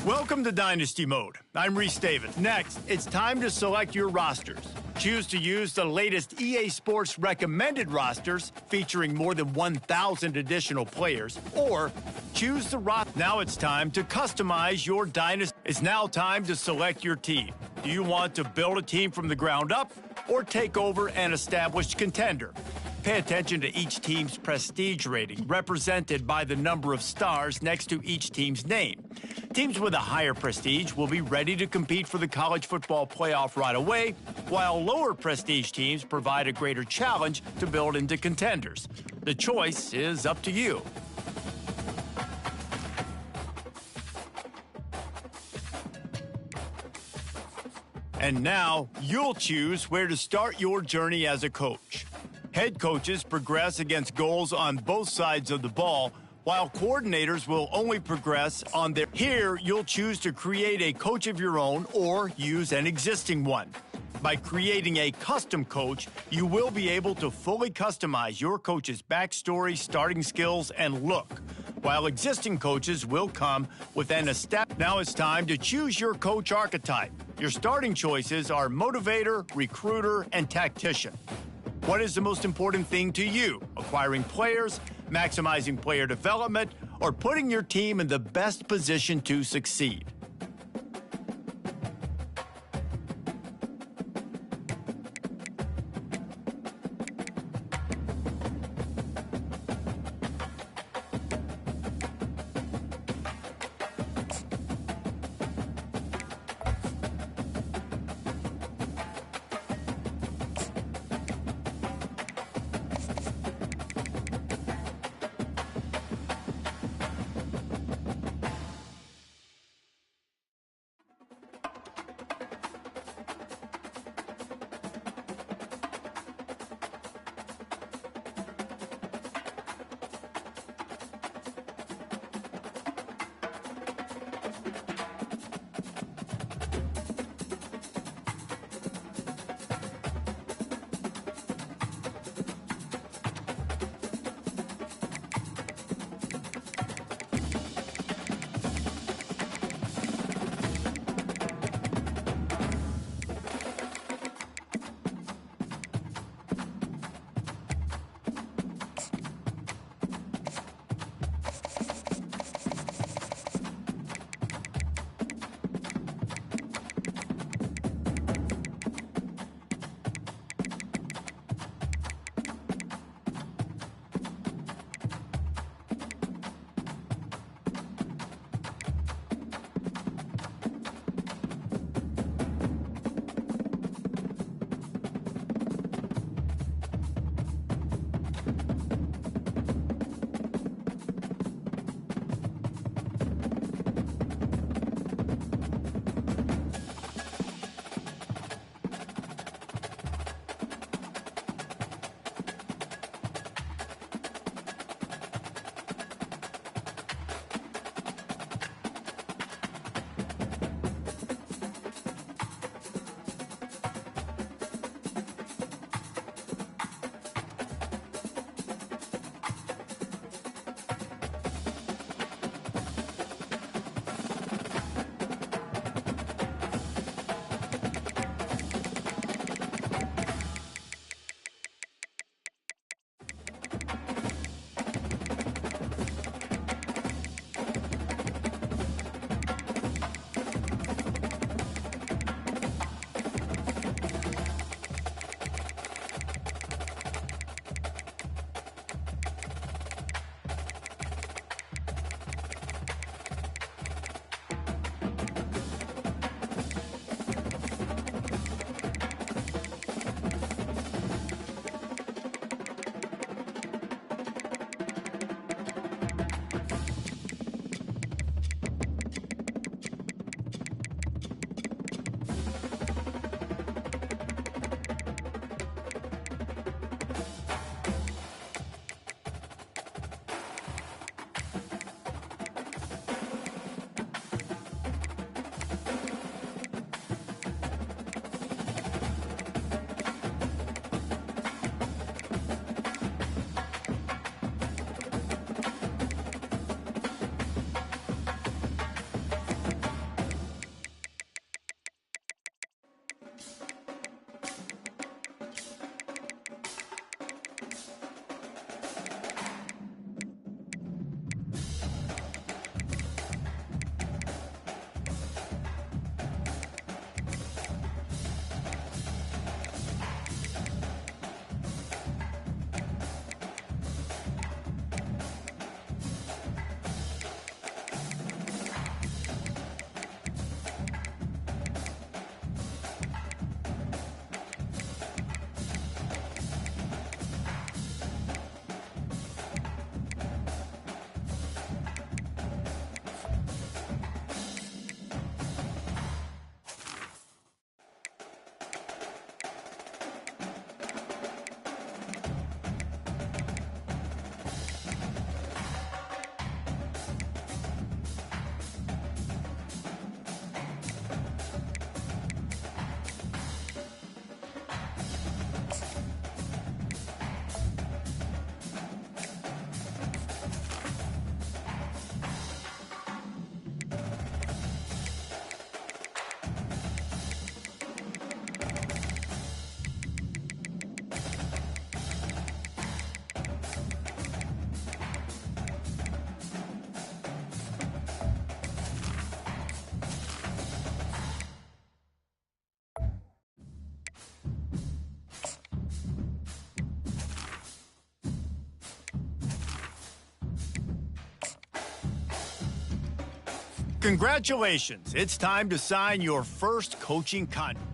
Welcome to Dynasty Mode. I'm Reese Davis. Next, it's time to select your rosters. Choose to use the latest EA Sports recommended rosters featuring more than 1,000 additional players, or choose the roster. Now it's time to customize your Dynasty. It's now time to select your team. Do you want to build a team from the ground up or take over an established contender? Pay attention to each team's prestige rating, represented by the number of stars next to each team's name. Teams with a higher prestige will be ready to compete for the college football playoff right away, while lower prestige teams provide a greater challenge to build into contenders. The choice is up to you. And now, you'll choose where to start your journey as a coach. Head coaches progress against goals on both sides of the ball, while coordinators will only progress on their. Here, you'll choose to create a coach of your own or use an existing one. By creating a custom coach, you will be able to fully customize your coach's backstory, starting skills, and look, while existing coaches will come with an established. Now it's time to choose your coach archetype. Your starting choices are motivator, recruiter, and tactician. What is the most important thing to you? Acquiring players, maximizing player development, or putting your team in the best position to succeed? Congratulations, it's time to sign your first coaching contract.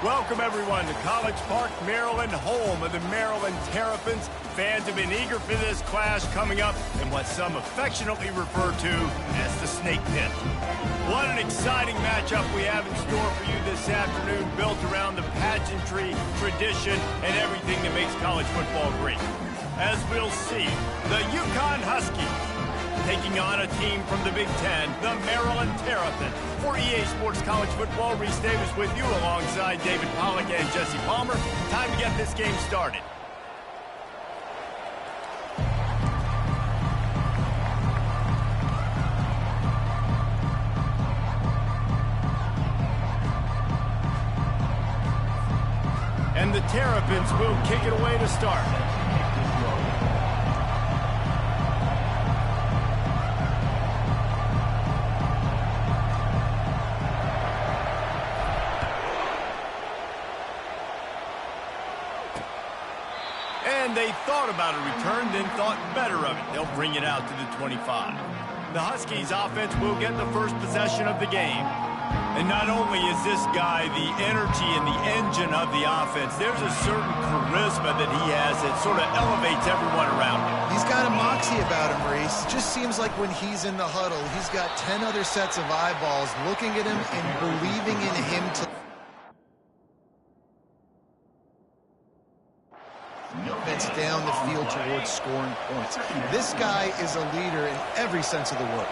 Welcome, everyone, to College Park, Maryland, home of the Maryland Terrapins. Fans have been eager for this clash coming up in what some affectionately refer to as the Snake Pit. What an exciting matchup we have in store for you this afternoon, built around the pageantry, tradition, and everything that makes college football great. As we'll see, the UConn Huskies taking on a team from the Big Ten, the Maryland Terrapins. For EA Sports College Football, Reese Davis with you alongside David Pollack and Jesse Palmer. Time to get this game started. And the Terrapins will kick it away to start. And they thought about a return, then thought better of it. They'll bring it out to the 25. The Huskies offense will get the first possession of the game. And not only is this guy the energy and the engine of the offense, there's a certain charisma that he has that sort of elevates everyone around him. He's got a moxie about him, Reese. It just seems like when he's in the huddle, he's got 10 other sets of eyeballs looking at him and believing in him to... It's down the field towards scoring points. This guy is a leader in every sense of the word.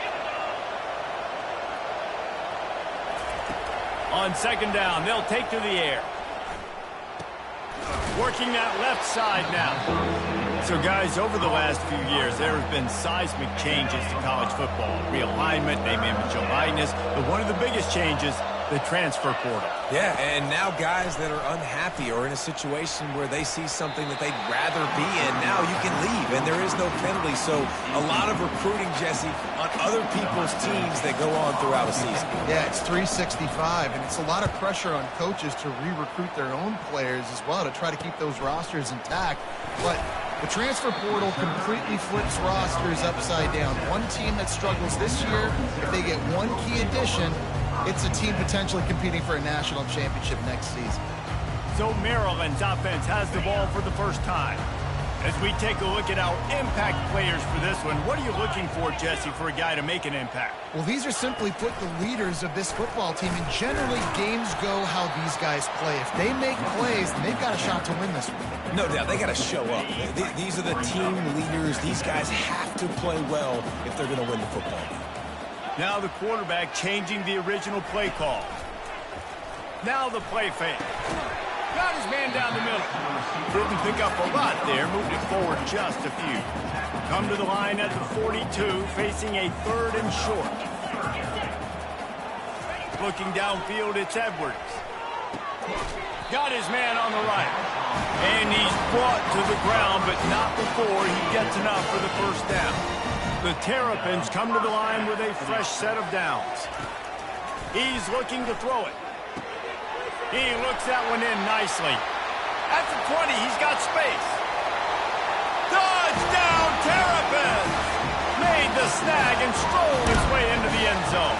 On second down, they'll take to the air. Working that left side now. So, guys, over the last few years, there have been seismic changes to college football. Realignment, name, image, and likeness. But one of the biggest changes, the transfer portal. Yeah, and now guys that are unhappy or in a situation where they see something that they'd rather be in, now you can leave, and there is no penalty. So a lot of recruiting, Jesse, on other people's teams that go on throughout a season. Yeah, it's 365, and it's a lot of pressure on coaches to re-recruit their own players as well to try to keep those rosters intact. But the transfer portal completely flips rosters upside down. One team that struggles this year, if they get one key addition, it's a team potentially competing for a national championship next season. So Maryland's offense has the ball for the first time. As we take a look at our impact players for this one, what are you looking for, Jesse, for a guy to make an impact? Well, these are simply put the leaders of this football team, and generally games go how these guys play. If they make plays, then they've got a shot to win this one. No doubt, they got to show up. These are the team leaders. These guys have to play well if they're going to win the football game. Now the quarterback changing the original play call. Now the play fake. Got his man down the middle. Didn't pick up a lot there, moved it forward just a few. Come to the line at the 42, facing a 3rd and short. Looking downfield, it's Edwards. Got his man on the right. And he's brought to the ground, but not before he gets enough for the first down. The Terrapins come to the line with a fresh set of downs. He's looking to throw it. He looks that one in nicely. At the 20, he's got space. Touchdown, Terrapins! Made the snag and strolled his way into the end zone.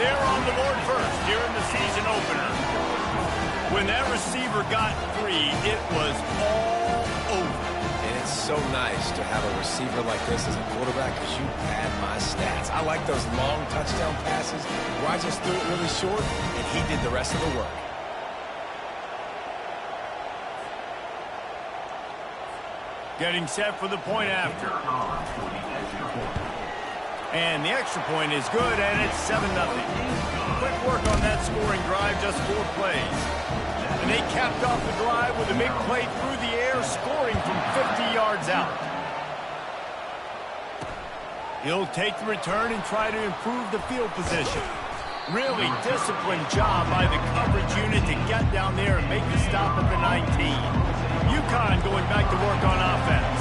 They're on the board first here in the season opener. When that receiver got free, it was all over. It's so nice to have a receiver like this as a quarterback because you pad my stats. I like those long touchdown passes where I just threw it really short and he did the rest of the work. Getting set for the point after. And the extra point is good, and it's 7-0. Quick work on that scoring drive, just 4 plays. And they capped off the drive with a big play through the air, scoring from 50 yards out. He'll take the return and try to improve the field position. Really disciplined job by the coverage unit to get down there and make the stop at the 19. UConn going back to work on offense.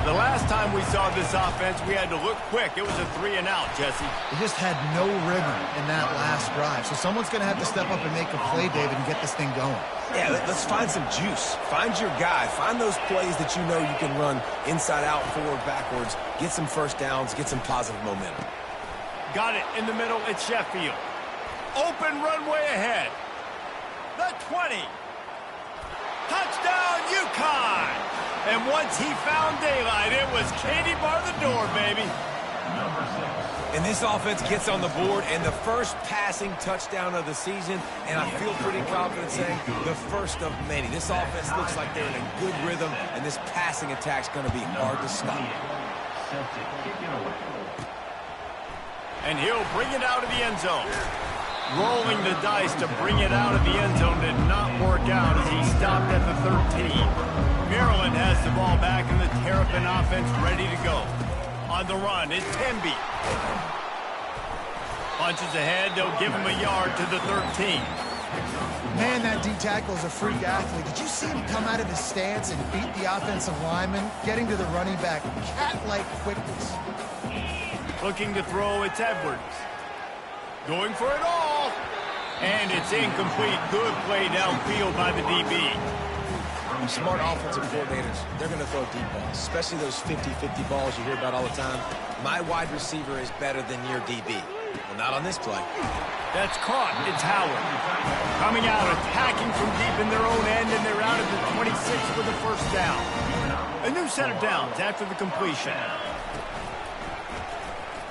The last time we saw this offense, we had to look quick. It was a 3-and-out, Jesse. They just had no rhythm in that last drive. So someone's going to have to step up and make a play, David, and get this thing going. Yeah, let's find some juice. Find your guy. Find those plays that you know you can run inside out, forward, backwards. Get some first downs. Get some positive momentum. Got it in the middle. It's Sheffield. Open runway ahead. The 20. Touchdown, UConn! And once he found daylight, it was Katie bar the door, baby. And this offense gets on the board, and the first passing touchdown of the season, and I feel pretty confident saying the first of many. This offense looks like they're in a good rhythm, and this passing attack's going to be hard to stop. And he'll bring it out of the end zone. Rolling the dice to bring it out of the end zone did not work out as he stopped at the 13. Maryland has the ball back and the Terrapin offense ready to go. On the run, it's Temby. Punches ahead, they'll give him a yard to the 13. Man, that D-tackle is a freak athlete. Did you see him come out of his stance and beat the offensive lineman, getting to the running back? Cat-like quickness. Looking to throw, it's Edwards. Going for it all. And it's incomplete. Good play downfield by the DB. Smart offensive coordinators, they're going to throw deep balls, especially those 50-50 balls you hear about all the time. My wide receiver is better than your DB. Well, not on this play. That's caught. It's Howard. Coming out, attacking from deep in their own end, and they're out at the 26 with a first down. A new set of downs after the completion.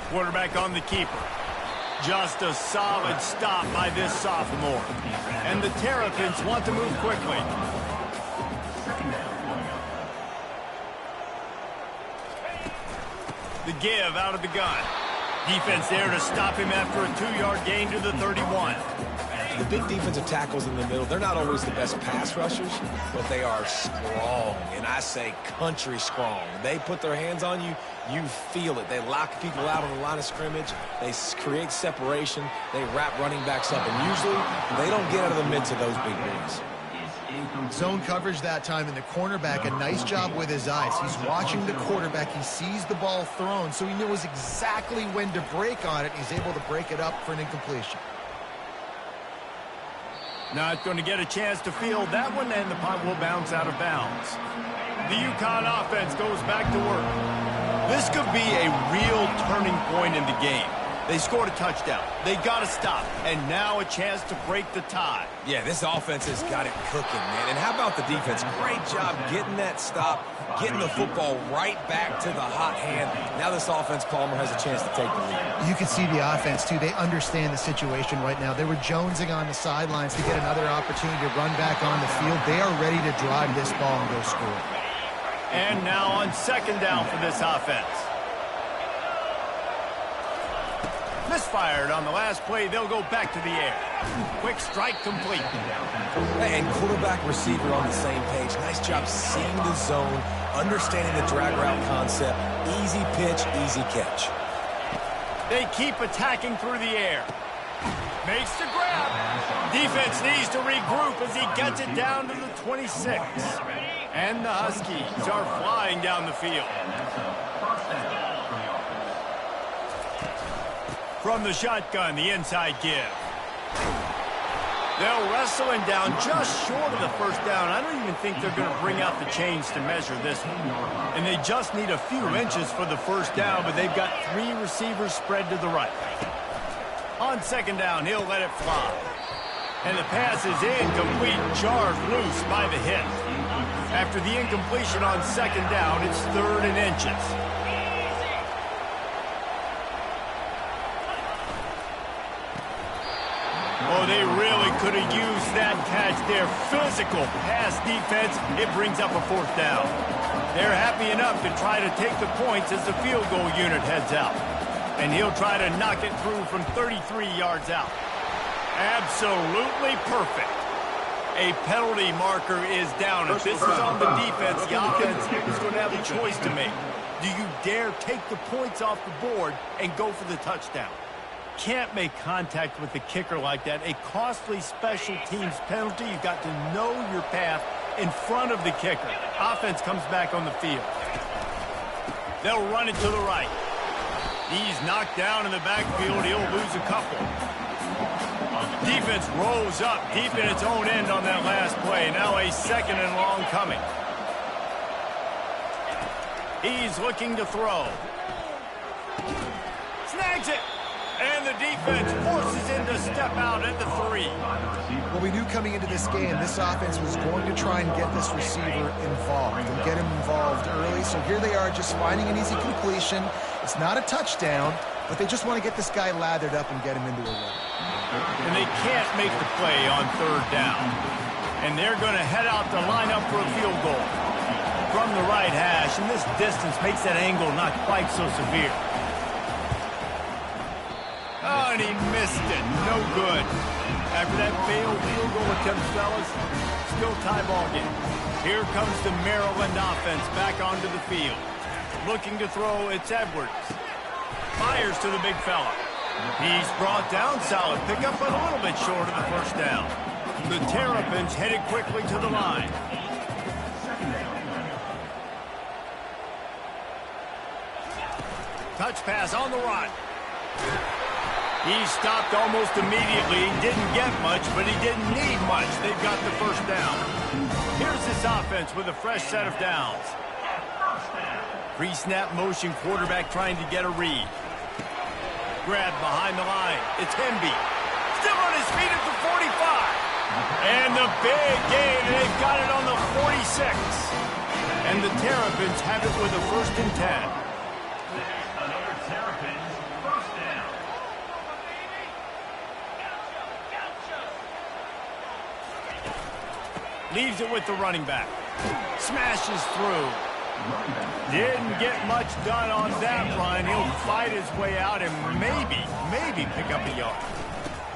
Quarterback on the keeper. Just a solid stop by this sophomore. And the Terrapins want to move quickly. The give out of the gun. Defense there to stop him after a 2-yard gain to the 31. The big defensive tackles in the middle, they're not always the best pass rushers, but they are strong, and I say country strong. They put their hands on you, you feel it. They lock people out on the line of scrimmage. They create separation. They wrap running backs up, and usually they don't get out of the midst of those big boys. Zone coverage that time, and the cornerback, a nice job with his eyes. He's watching the quarterback. He sees the ball thrown, so he knows exactly when to break on it. He's able to break it up for an incompletion. Not going to get a chance to field that one, and the punt will bounce out of bounds. The UConn offense goes back to work. This could be a real turning point in the game. They scored a touchdown. They got to stop, and now a chance to break the tie. Yeah, this offense has got it cooking, man. And how about the defense? Great job getting that stop, getting the football right back to the hot hand. Now this offense, Palmer, has a chance to take the lead. You can see the offense, too. They understand the situation right now. They were jonesing on the sidelines to get another opportunity to run back on the field. They are ready to drive this ball and go score. And now on second down for this offense. Misfired on the last play. They'll go back to the air. Quick strike complete. And quarterback receiver on the same page. Nice job seeing the zone, understanding the drag route concept. Easy pitch, easy catch. They keep attacking through the air. Makes the grab. Defense needs to regroup as he gets it down to the 26. And the Huskies are flying down the field. From the shotgun, the inside give. They'll wrestle him down just short of the first down. I don't even think they're going to bring out the chains to measure this one. And they just need a few inches for the first down, but they've got 3 receivers spread to the right. On second down, he'll let it fly. And the pass is incomplete, jarred loose by the hit. After the incompletion on second down, it's 3rd and inches. Oh, they really could have used that catch there. Physical pass defense. It brings up a 4th down. They're happy enough to try to take the points as the field goal unit heads out. And he'll try to knock it through from 33 yards out. Absolutely perfect. A penalty marker is down. If this is on the defense, the offense is going to have a choice to make. Do you dare take the points off the board and go for the touchdown? Can't make contact with the kicker like that. A costly special teams penalty. You've got to know your path in front of the kicker. Offense comes back on the field. They'll run it to the right. He's knocked down in the backfield. He'll lose a couple. Defense rolls up deep in its own end on that last play. Now a 2nd and long coming. He's looking to throw. Snags it. And the defense forces him to step out at the 3. Well, we knew coming into this game, this offense was going to try and get this receiver involved and get him involved early. So here they are just finding an easy completion. It's not a touchdown, but they just want to get this guy lathered up and get him into a run. And they can't make the play on 3rd down. And they're going to head out to line up for a field goal. From the right hash, and this distance makes that angle not quite so severe. Oh, and he missed it. No good. After that failed field goal attempt, fellas, still tie ball game. Here comes the Maryland offense back onto the field. Looking to throw, it's Edwards. Fires to the big fella. He's brought down, solid pickup, but a little bit short of the first down. The Terrapins headed quickly to the line. Touch pass on the run. He stopped almost immediately. Didn't get much, but he didn't need much. They've got the first down. Here's this offense with a fresh set of downs. Pre-snap motion, quarterback trying to get a read. Grab behind the line. It's Hemby. Still on his feet at the 45. And the big gain. They've got it on the 46. And the Terrapins have it with a 1st and 10. Leaves it with the running back. Smashes through. Didn't get much done on that run. He'll fight his way out and maybe pick up a yard.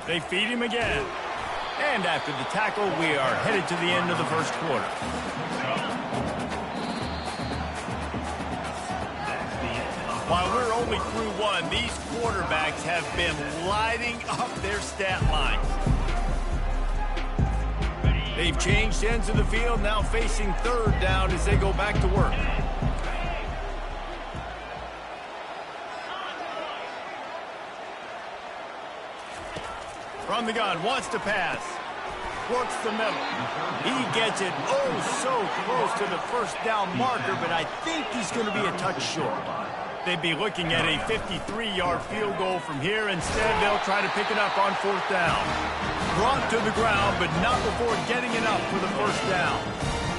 They feed him again. And after the tackle, we are headed to the end of the first quarter. While we're only through one, these quarterbacks have been lighting up their stat lines. They've changed ends of the field, now facing third down as they go back to work. From the gun, wants to pass. Works the middle. He gets it so close to the first down marker, but I think he's going to be a touch short. They'd be looking at a 53-yard field goal from here. Instead, they'll try to pick it up on fourth down. Brought to the ground, but not before getting it up for the first down.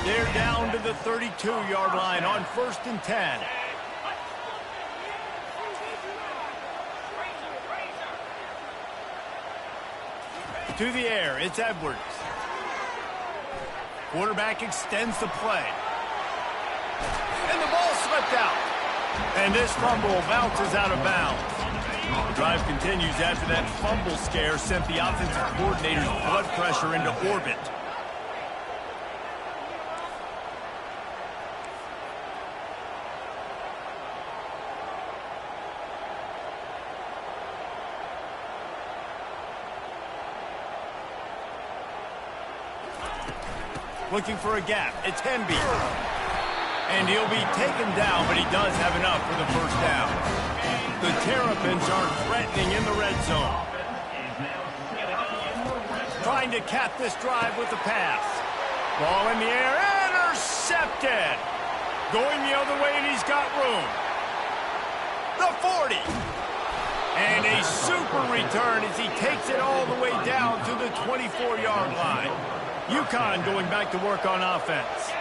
They're down to the 32-yard line on 1st and 10. To the air, it's Edwards. Quarterback extends the play. And the ball slipped out. And this fumble bounces out of bounds. The drive continues after that fumble scare sent the offensive coordinator's blood pressure into orbit. Looking for a gap. It's Henby. And he'll be taken down, but he does have enough for the first down. The Terrapins are threatening in the red zone. Trying to cap this drive with the pass. Ball in the air. Intercepted. Going the other way, and he's got room. The 40. And a super return as he takes it all the way down to the 24-yard line. UConn going back to work on offense.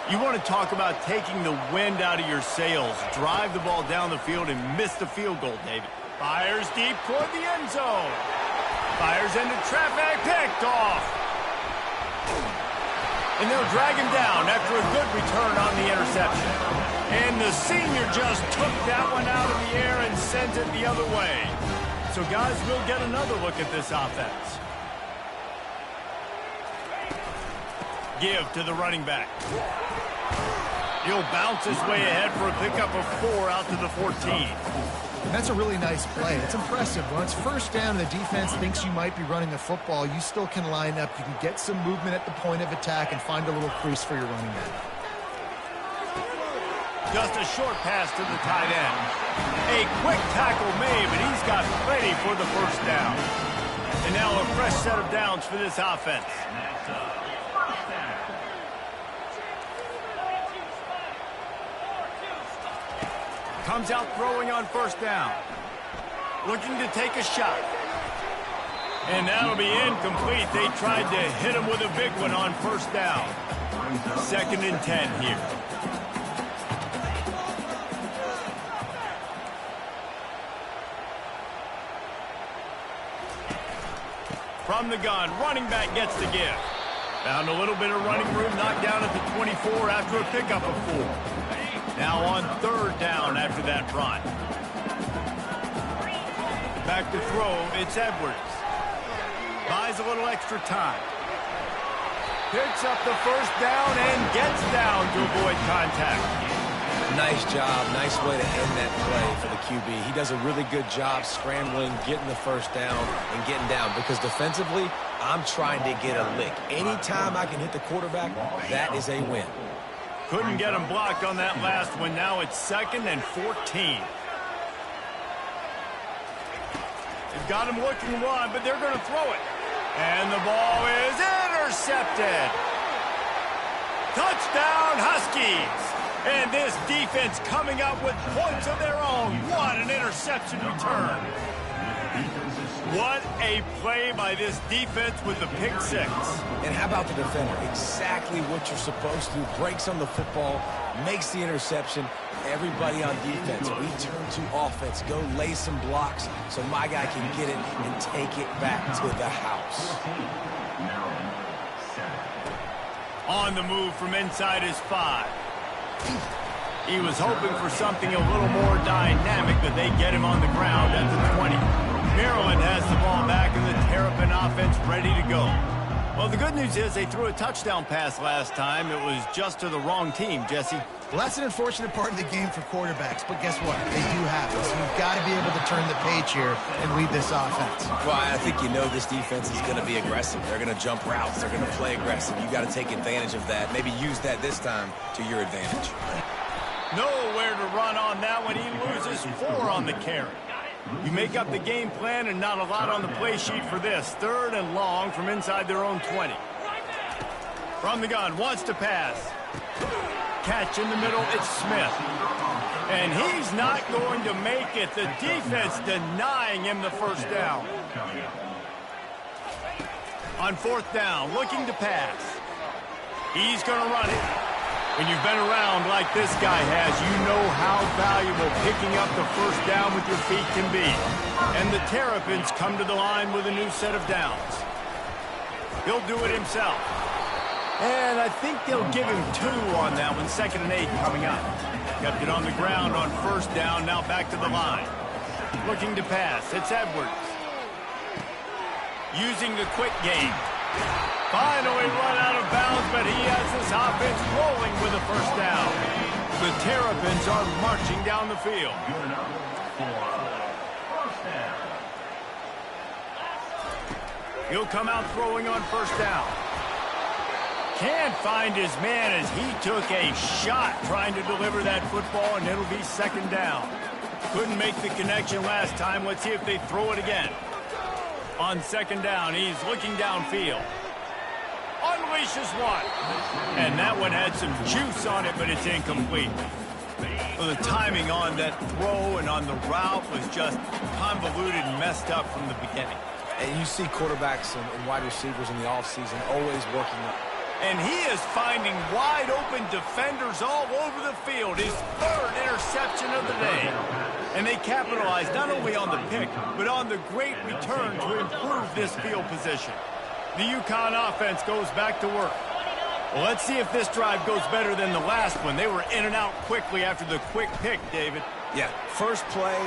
You want to talk about taking the wind out of your sails. Drive the ball down the field and miss the field goal, David. Fires deep toward the end zone. Fires into traffic, picked off. And they'll drag him down after a good return on the interception. And the senior just took that one out of the air and sent it the other way. So guys, we'll get another look at this offense. Give to the running back. He'll bounce his way ahead for a pickup of 4 out to the 14. And that's a really nice play. It's impressive. When it's first down and the defense thinks you might be running the football, you still can line up. You can get some movement at the point of attack and find a little crease for your running back. Just a short pass to the tight end. A quick tackle made, but he's got plenty for the first down. And now a fresh set of downs for this offense. Comes out throwing on first down. Looking to take a shot. And that'll be incomplete. They tried to hit him with a big one on first down. 2nd and 10 here. From the gun, running back gets the give. Found a little bit of running room, knocked down at the 24 after a pickup of 4. Now on 3rd down after that run. Back to throw, it's Edwards. Buys a little extra time. Picks up the first down and gets down to avoid contact. Nice job, nice way to end that play for the QB. He does a really good job scrambling, getting the first down, and getting down. Because defensively, I'm trying to get a lick. Anytime I can hit the quarterback, that is a win. Couldn't get him blocked on that last one. Now it's 2nd and 14. They've got him looking one, but they're going to throw it. And the ball is intercepted. Touchdown, Huskies. And this defense coming up with points of their own. What an interception return. What a play by this defense with the pick 6. And how about the defender? Exactly what you're supposed to do. Breaks on the football, makes the interception. Everybody on defense, we turn to offense. Go lay some blocks so my guy can get it and take it back to the house. On the move from inside his 5. He was hoping for something a little more dynamic, but they get him on the ground at the 20. Maryland has the ball back and the Terrapin offense ready to go. Well, the good news is they threw a touchdown pass last time. It was just to the wrong team, Jesse. Well, that's an unfortunate part of the game for quarterbacks, but guess what? They do happen. So you've got to be able to turn the page here and lead this offense. Well, I think you know this defense is going to be aggressive. They're going to jump routes. They're going to play aggressive. You got to take advantage of that. Maybe use that this time to your advantage. Nowhere to run on that one. He loses 4 on the carry. You make up the game plan and not a lot on the play sheet for this. 3rd and long from inside their own 20. From the gun, wants to pass. Catch in the middle, it's Smith. And he's not going to make it. The defense denying him the first down. On 4th down, looking to pass. He's going to run it. When you've been around like this guy has, you know how valuable picking up the first down with your feet can be. And the Terrapins come to the line with a new set of downs. He'll do it himself. And I think they'll give him 2 on that one. 2nd and 8 coming up. Kept it on the ground on 1st down, now back to the line. Looking to pass, it's Edwards. Using the quick game. Finally run out of bounds, but he has this offense rolling with a first down. The Terrapins are marching down the field. He'll come out throwing on 1st down. Can't find his man as he took a shot trying to deliver that football, and it'll be 2nd down. Couldn't make the connection last time. Let's see if they throw it again. On 2nd down, he's looking downfield. Unleashes one. And that one had some juice on it, but it's incomplete. Well, the timing on that throw and on the route was just convoluted and messed up from the beginning. And you see quarterbacks and wide receivers in the offseason always working up. And he is finding wide-open defenders all over the field. His 3rd interception of the day. And they capitalized not only on the pick, but on the great return to improve this field position. The UConn offense goes back to work. Well, let's see if this drive goes better than the last one. They were in and out quickly after the quick pick, David. Yeah, first play,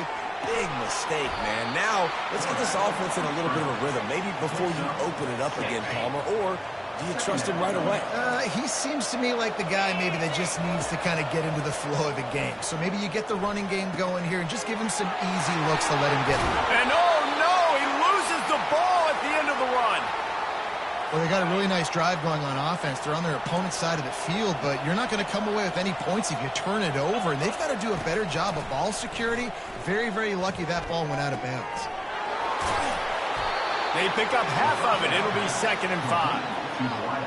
big mistake, man. Now, let's get this offense in a little bit of a rhythm. Maybe before you open it up again, Palmer, or do you trust him right away? He seems to me like the guy maybe that just needs to kind of get into the flow of the game. So maybe you get the running game going here and just give him some easy looks to let him get it. And oh no, he loses the ball at the end of the run. Well, they got a really nice drive going on offense. They're on their opponent's side of the field, but you're not going to come away with any points if you turn it over. And they've got to do a better job of ball security. Very, very lucky that ball went out of bounds. They pick up half of it. It'll be 2nd and 5.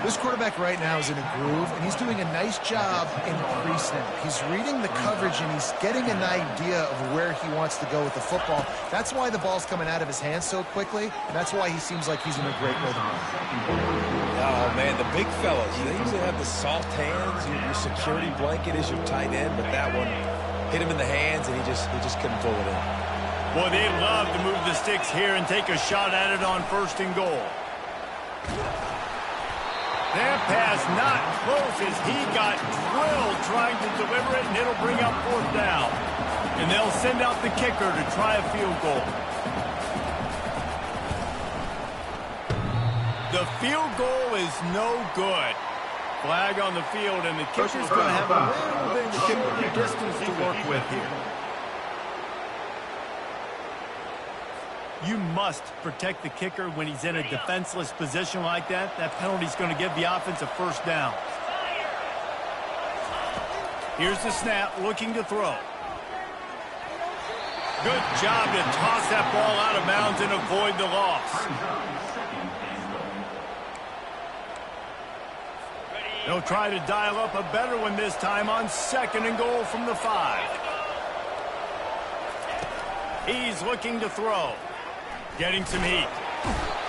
This quarterback right now is in a groove, and he's doing a nice job in pre-snap. He's reading the coverage, and he's getting an idea of where he wants to go with the football. That's why the ball's coming out of his hands so quickly, and that's why he seems like he's in a great rhythm. Oh, man, the big fellas, they usually have the soft hands. Your security blanket is your tight end, but that one hit him in the hands, and he just couldn't pull it in. Boy, they love to move the sticks here and take a shot at it on 1st and goal. That pass not close as he got drilled trying to deliver it, and it'll bring up 4th down. And they'll send out the kicker to try a field goal. The field goal is no good. Flag on the field, and the kicker's going to have a little bit of distance to work with here. You must protect the kicker when he's in a defenseless position like that. That penalty's going to give the offense a 1st down. Here's the snap, looking to throw. Good job to toss that ball out of bounds and avoid the loss. They'll try to dial up a better one this time on 2nd and goal from the 5. He's looking to throw. Getting some heat.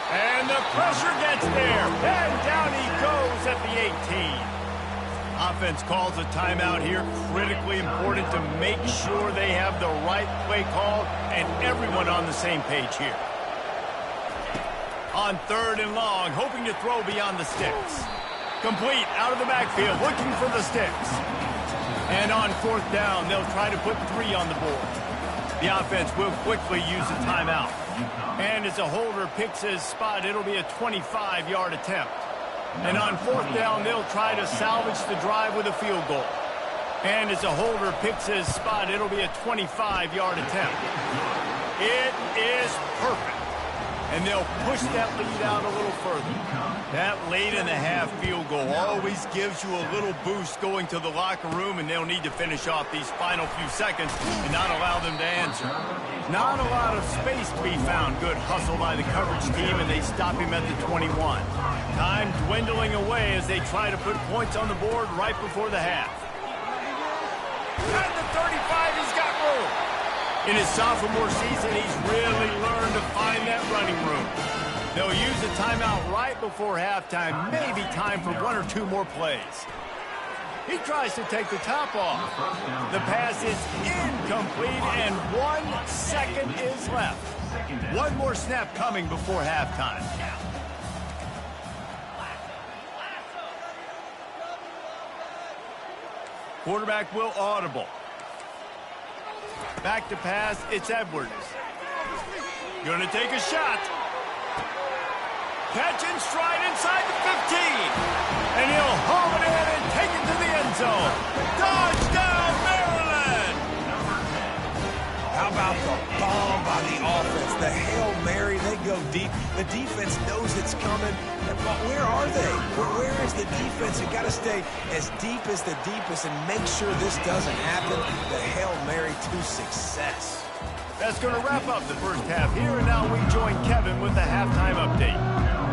And the pressure gets there. And down he goes at the 18. Offense calls a timeout here. Critically important to make sure they have the right play call and everyone on the same page here. On 3rd and long, hoping to throw beyond the sticks. Complete out of the backfield, looking for the sticks. And on 4th down, they'll try to put 3 on the board. The offense will quickly use a timeout. And as a holder picks his spot, it'll be a 25-yard attempt. And on 4th down, they'll try to salvage the drive with a field goal. And as a holder picks his spot, it'll be a 25-yard attempt. It is perfect. And they'll push that lead out a little further. That late-in-the-half field goal always gives you a little boost going to the locker room, and they'll need to finish off these final few seconds and not allow them to answer. Not a lot of space to be found. Good hustle by the coverage team, and they stop him at the 21. Time dwindling away as they try to put points on the board right before the half. At the 35, he's got room. In his sophomore season, he's really learned to find that running room. They'll use a timeout right before halftime, maybe time for 1 or 2 more plays. He tries to take the top off. The pass is incomplete, and 1 second is left. 1 more snap coming before halftime. Quarterback will audible. Back to pass, it's Edwards. Gonna take a shot. Catch and stride inside the 15. And he'll haul it in and take it to the end zone. Touchdown, Maryland! How about the bomb by the offense? The Hail Mary, they go deep. The defense knows it's coming. But where are they? Where is the defense? You've got to stay as deep as the deepest and make sure this doesn't happen. The Hail Mary to success. That's going to wrap up the first half here, and now we join Kevin with the halftime update.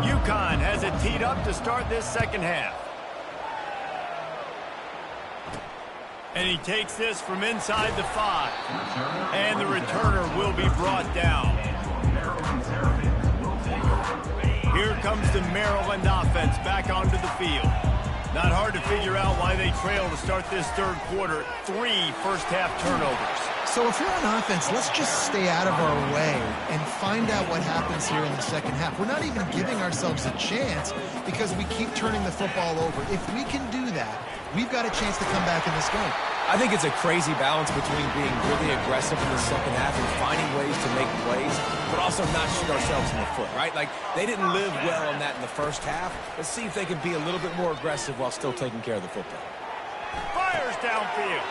UConn has it teed up to start this second half. And he takes this from inside the 5. And the returner will be brought down. Here comes the Maryland offense back onto the field. Not hard to figure out why they trail to start this third quarter. 3 first-half turnovers. So if we're on offense, let's just stay out of our way and find out what happens here in the second half. We're not even giving ourselves a chance because we keep turning the football over. If we can do that, we've got a chance to come back in this game. I think it's a crazy balance between being really aggressive in the second half and finding ways to make plays, but also not shoot ourselves in the foot, right? Like, they didn't live well on that in the first half. Let's see if they can be a little bit more aggressive while still taking care of the football. Fires downfield.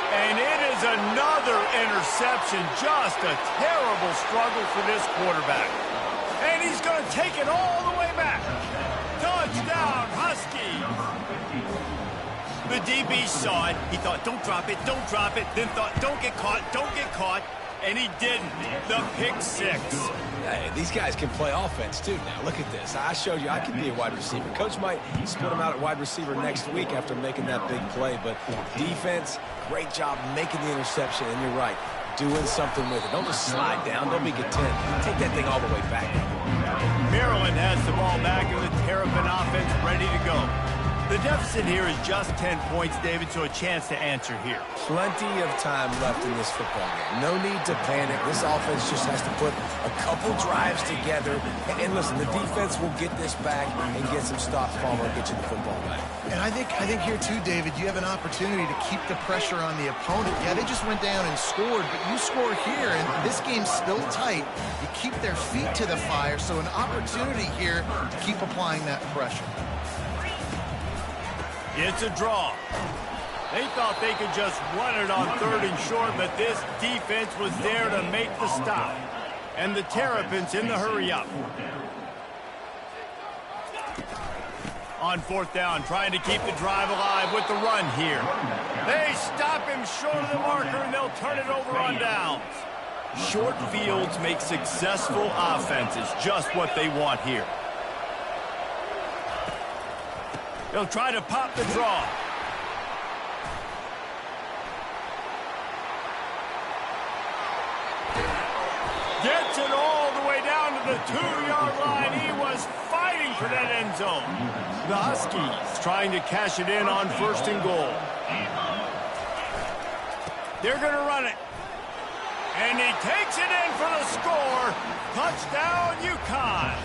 And it is another interception. Just a terrible struggle for this quarterback. And he's going to take it all the way back. Touchdown, Husky. The DB saw it. He thought, don't drop it, don't drop it. Then thought, don't get caught, don't get caught. And he didn't. The pick 6. Hey, these guys can play offense, too. Now, look at this. I showed you I can be a wide receiver. Coach might split him out at wide receiver next week after making that big play. But defense, great job making the interception. And you're right, doing something with it. Don't just slide down. Don't be content. Take that thing all the way back. Maryland has the ball back and the Terrapin offense ready to go. The deficit here is just 10 points, David, so a chance to answer here. Plenty of time left in this football game. No need to panic. This offense just has to put a couple drives together. And listen, the defense will get this back and get some stops, Palmer, and get you the football back. And I think here, too, David, you have an opportunity to keep the pressure on the opponent. Yeah, they just went down and scored, but you score here, and this game's still tight. You keep their feet to the fire, so an opportunity here to keep applying that pressure. It's a draw. They thought they could just run it on 3rd and short, but this defense was there to make the stop. And the Terrapins in the hurry-up. On 4th down, trying to keep the drive alive with the run here. They stop him short of the marker, and they'll turn it over on downs. Short fields make successful offenses, just what they want here. They'll try to pop the draw. Gets it all the way down to the 2-yard line. He was fighting for that end zone. The Huskies trying to cash it in on 1st and goal. They're going to run it. And he takes it in for the score. Touchdown, UConn.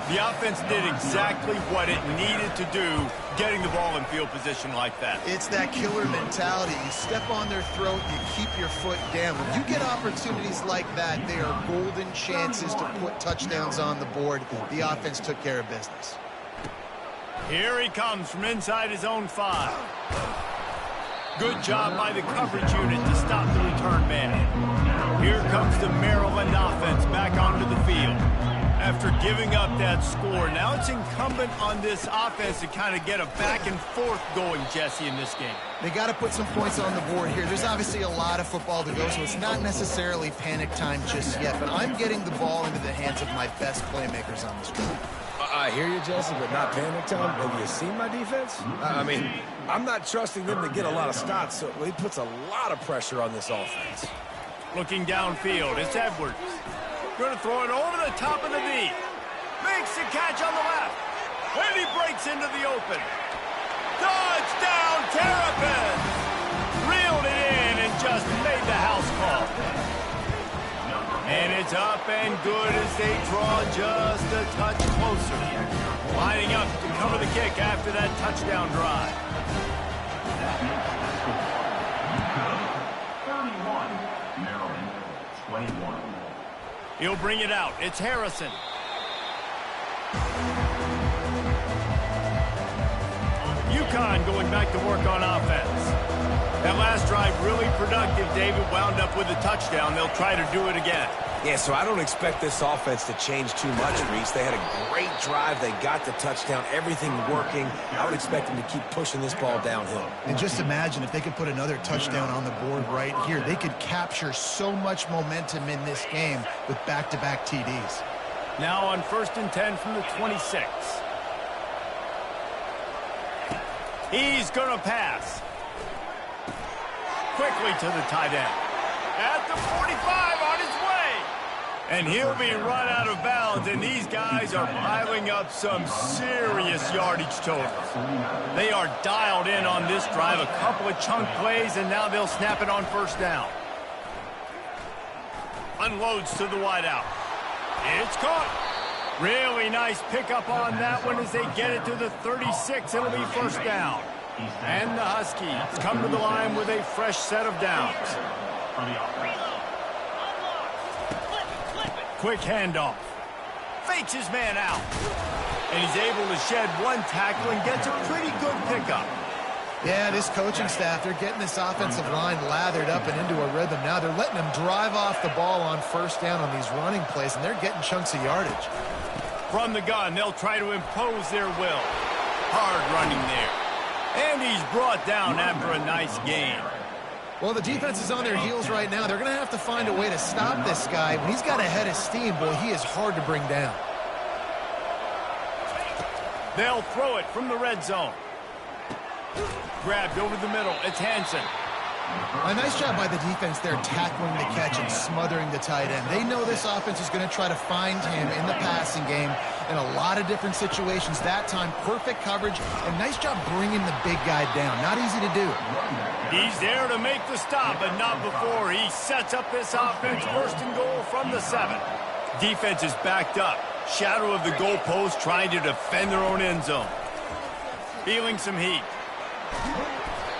The offense did exactly what it needed to do, getting the ball in field position like that. It's that killer mentality. You step on their throat, you keep your foot down. When you get opportunities like that, they are golden chances to put touchdowns on the board. The offense took care of business. Here he comes from inside his own 5. Good job by the coverage unit to stop the return man. Here comes the Maryland offense back onto the field. After giving up that score, now it's incumbent on this offense to kind of get a back and forth going, Jesse, in this game. They got to put some points on the board here. There's obviously a lot of football to go, so it's not necessarily panic time just yet, but I'm getting the ball into the hands of my best playmakers on this drive. I hear you, Jesse, but not panic time. Have you seen my defense? I mean, I'm not trusting them to get a lot of stops, so it puts a lot of pressure on this offense. Looking downfield, it's Edwards. Going to throw it over the top of the knee. Makes the catch on the left. And he breaks into the open. Touchdown, Terrapins! Reeled it in and just made the house call. And it's up and good as they draw just a touch closer. Lining up to cover the kick after that touchdown drive. 31, Maryland, 21. He'll bring it out. It's Harrison. UConn going back to work on offense. That last drive really productive. David wound up with a touchdown. They'll try to do it again. Yeah, so I don't expect this offense to change too much, Reese. They had a great drive. They got the touchdown. Everything working. I would expect them to keep pushing this ball downhill. And just imagine if they could put another touchdown on the board right here. They could capture so much momentum in this game with back-to-back TDs. Now on 1st and 10 from the 26. He's going to pass. Quickly to the tight end. At the 45 on his way. And he'll be run out of bounds, and these guys are piling up some serious yardage totals. They are dialed in on this drive, a couple of chunk plays, and now they'll snap it on 1st down. Unloads to the wideout. It's caught. Really nice pickup on that one as they get it to the 36. It'll be 1st down. And the Huskies come to the line with a fresh set of downs. Quick handoff. Fakes his man out. And he's able to shed one tackle and gets a pretty good pickup. Yeah, this coaching staff, they're getting this offensive line lathered up and into a rhythm. Now they're letting them drive off the ball on 1st down on these running plays, and they're getting chunks of yardage. From the gun, they'll try to impose their will. Hard running there. And he's brought down after a nice gain. Well, the defense is on their heels right now. They're going to have to find a way to stop this guy. When he's got a head of steam, boy, he is hard to bring down. They'll throw it from the red zone. Grabbed over the middle. It's Hansen. A nice job by the defense there tackling the catch and smothering the tight end. They know this offense is going to try to find him in the passing game in a lot of different situations. That time, perfect coverage, and nice job bringing the big guy down. Not easy to do. He's there to make the stop, but not before. He sets up this offense 1st and goal from the 7. Defense is backed up. Shadow of the goalpost trying to defend their own end zone. Feeling some heat.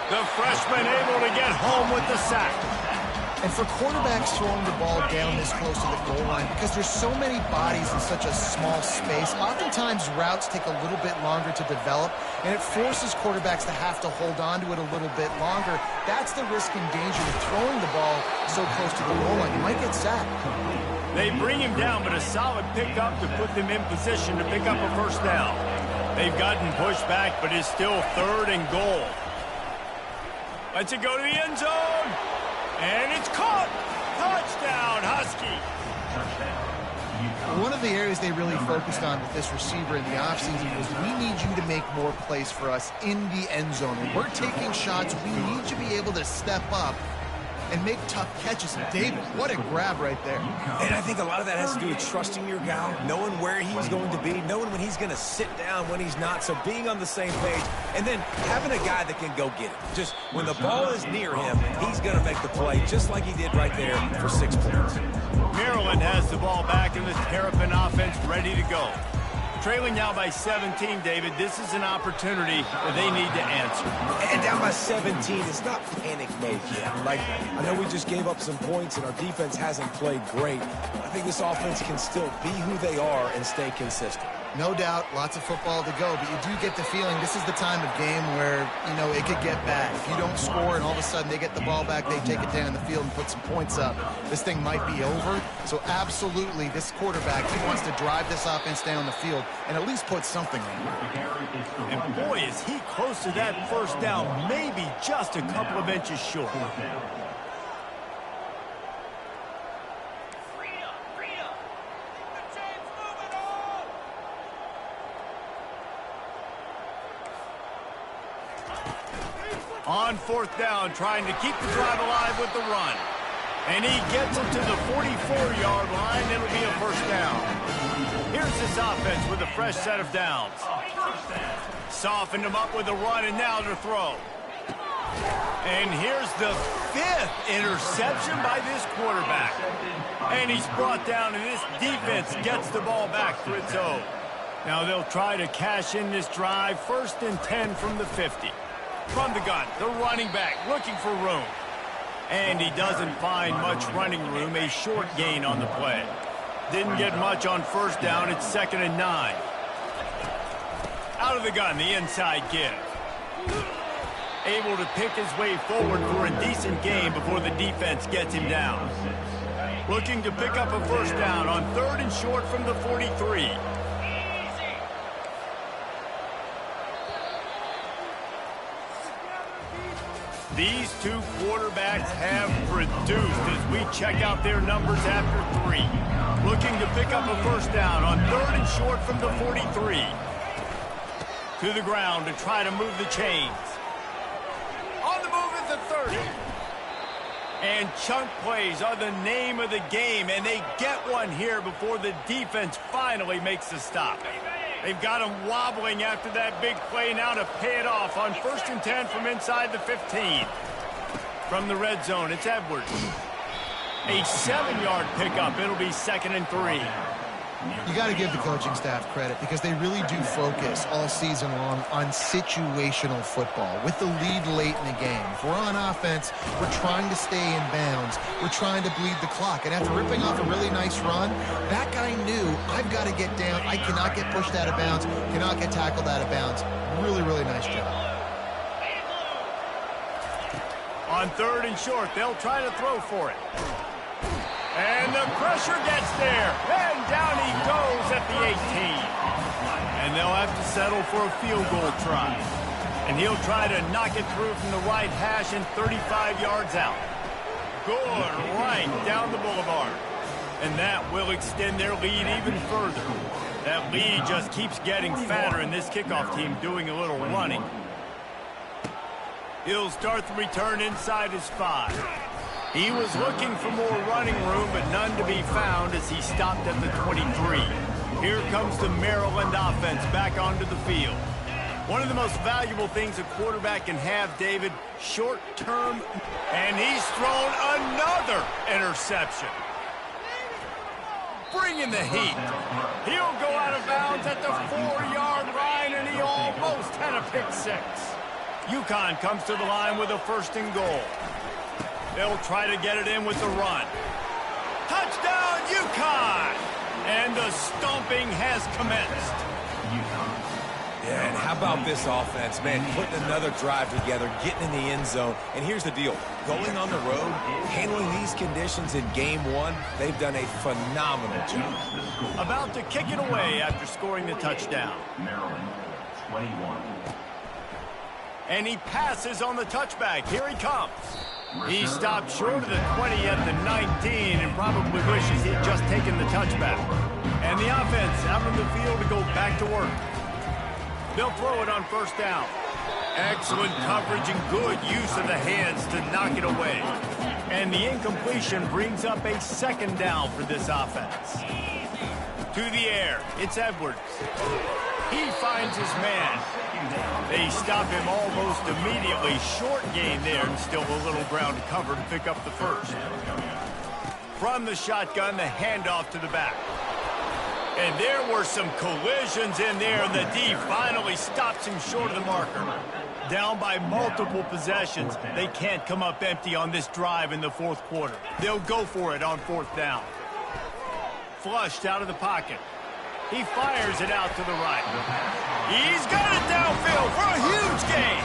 The freshman able to get home with the sack. And for quarterbacks throwing the ball down this close to the goal line, because there's so many bodies in such a small space, oftentimes routes take a little bit longer to develop, and it forces quarterbacks to have to hold on to it a little bit longer. That's the risk and danger of throwing the ball so close to the goal line. You might get sacked. They bring him down, but a solid pickup to put them in position to pick up a 1st down. They've gotten pushed back, but it's still 3rd and goal. Lets it go to the end zone. And it's caught. Touchdown, Husky. One of the areas they really focused on with this receiver in the offseason was we need you to make more plays for us in the end zone. When we're taking shots, we need you to be able to step up and make tough catches. And David, what a grab right there. And I think a lot of that has to do with trusting your guy, knowing where he's going to be, knowing when he's going to sit down, when he's not, so being on the same page, and then having a guy that can go get it. Just when the ball is near him, he's going to make the play, just like he did right there for 6 points. Maryland has the ball back, and the Terrapin offense ready to go. Trailing now by 17, David. This is an opportunity that they need to answer. And down by 17, it's not panic mode yet. Like, I know we just gave up some points and our defense hasn't played great. I think this offense can still be who they are and stay consistent. No doubt, lots of football to go, but you do get the feeling this is the time of game where, you know, it could get bad. If you don't score and all of a sudden they get the ball back, they take it down the field and put some points up, this thing might be over. So absolutely, this quarterback, he wants to drive this offense down the field and at least put something on it. And boy, is he close to that first down, maybe just a couple of inches short. On fourth down, trying to keep the drive alive with the run. And he gets him to the 44-yard line. It'll be a first down. Here's this offense with a fresh set of downs. Softened him up with a run, and now to throw. And here's the 5th interception by this quarterback. And he's brought down, and this defense gets the ball back for its own. Now they'll try to cash in this drive. 1st and 10 from the 50. From the gun, the running back looking for room. And he doesn't find much running room, a short gain on the play. Didn't get much on first down, it's 2nd and 9. Out of the gun, the inside give. Able to pick his way forward for a decent gain before the defense gets him down. Looking to pick up a first down on 3rd and short from the 43. These two quarterbacks have produced as we check out their numbers after 3. Looking to pick up a first down on 3rd and short from the 43. To the ground to try to move the chains. On the move at the 30. And chunk plays are the name of the game, and they get one here before the defense finally makes the stop. They've got him wobbling after that big play now to pay it off on 1st and 10 from inside the 15. From the red zone, it's Edwards. A 7-yard pickup. It'll be 2nd and 3. You got to give the coaching staff credit because they really do focus all season long on situational football with the lead late in the game. If we're on offense, we're trying to stay in bounds. We're trying to bleed the clock. And after ripping off a really nice run, that guy knew, I've got to get down. I cannot get pushed out of bounds, cannot get tackled out of bounds. Really, really nice job. On 3rd and short, they'll try to throw for it. And the pressure gets there. And down he goes at the 18. And they'll have to settle for a field goal try. And he'll try to knock it through from the right hash and 35 yards out. Good right down the boulevard. And that will extend their lead even further. That lead just keeps getting fatter, and this kickoff team doing a little running. He'll start the return inside his 5. He was looking for more running room, but none to be found as he stopped at the 23. Here comes the Maryland offense back onto the field. One of the most valuable things a quarterback can have, David, short-term, and he's thrown another interception. Bringing the heat. He'll go out of bounds at the 4-yard line, and he almost had a pick 6. UConn comes to the line with a 1st and goal. They'll try to get it in with the run. Touchdown, UConn! And the stomping has commenced. Yeah, and how about this offense, man? Putting another drive together, getting in the end zone. And here's the deal. Going on the road, handling these conditions in game 1, they've done a phenomenal job. About to kick it away after scoring the touchdown. Maryland, 21. And he passes on the touchback. Here he comes. He stopped short of the 20 at the 19 and probably wishes he had just taken the touchback. And the offense out on the field to go back to work. They'll throw it on 1st down. Excellent coverage and good use of the hands to knock it away. And the incompletion brings up a 2nd down for this offense. To the air, it's Edwards. He finds his man. They stop him almost immediately. Short gain there and still a little ground to cover to pick up the 1st. From the shotgun, the handoff to the back. And there were some collisions in there, and the D finally stops him short of the marker. Down by multiple possessions, they can't come up empty on this drive in the fourth quarter. They'll go for it on fourth down. Flushed out of the pocket. He fires it out to the right. He's got it downfield for a huge gain.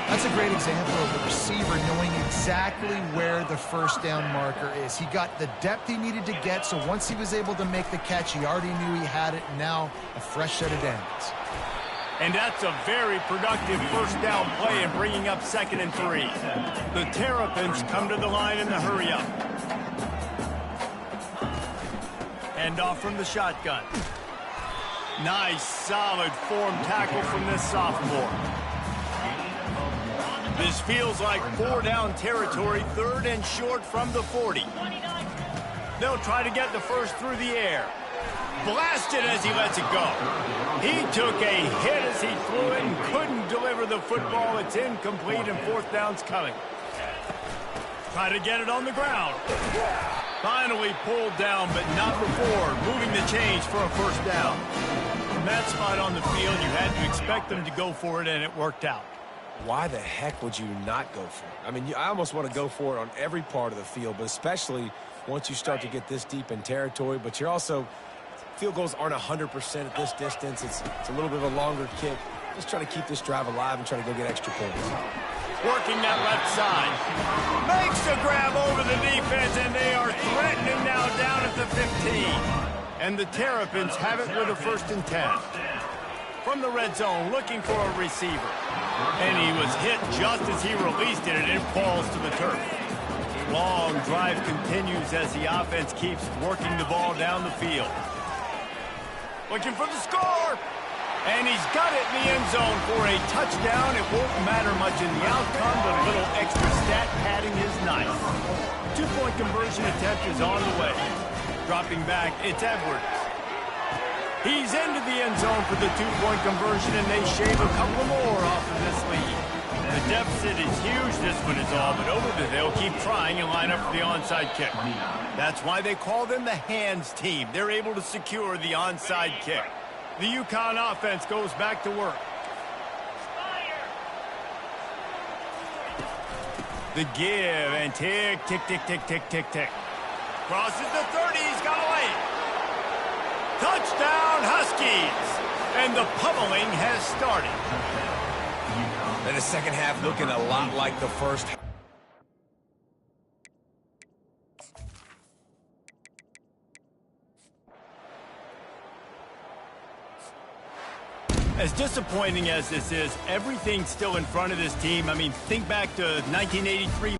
That's a great example of the receiver knowing exactly where the first down marker is. He got the depth he needed to get, so once he was able to make the catch, he already knew he had it, and now a fresh set of downs. And that's a very productive first down play in bringing up 2nd and 3. The Terrapins come to the line in the hurry-up. Hand off from the shotgun. Nice, solid form tackle from this sophomore. This feels like 4-down territory, 3rd and short from the 40. They'll try to get the first through the air. Blasted as he lets it go. He took a hit as he threw it and couldn't deliver the football. It's incomplete and 4th down's coming. Try to get it on the ground. Finally pulled down, but not before moving the chains for a first down. From that spot on the field, you had to expect them to go for it, and it worked out. Why the heck would you not go for it? I mean, I almost want to go for it on every part of the field, but especially once you start to get this deep in territory. But you're also, field goals aren't 100% at this distance. It's a little bit of a longer kick. Just try to keep this drive alive and try to go get extra points. Working that left side. Makes the grab over the defense, and they are threatening now down at the 15. And the Terrapins have it with a 1st and 10. From the red zone, looking for a receiver. And he was hit just as he released it, and it falls to the turf. Long drive continues as the offense keeps working the ball down the field. Looking for the score. And he's got it in the end zone for a touchdown. It won't matter much in the outcome, but a little extra stat padding is nice. 2-point conversion attempt is on the way. Dropping back, it's Edwards. He's into the end zone for the 2-point conversion, and they shave a couple more off of this lead. The deficit is huge. This one is all but over, but they'll keep trying and line up for the onside kick. That's why they call them the hands team. They're able to secure the onside kick. The UConn offense goes back to work. The give and tick, tick, tick, tick, tick, tick, tick. Crosses the 30, he's got a lane. Touchdown, Huskies! And the pummeling has started. And the second half looking a lot like the first. As disappointing as this is, everything's still in front of this team. I mean, think back to 1983.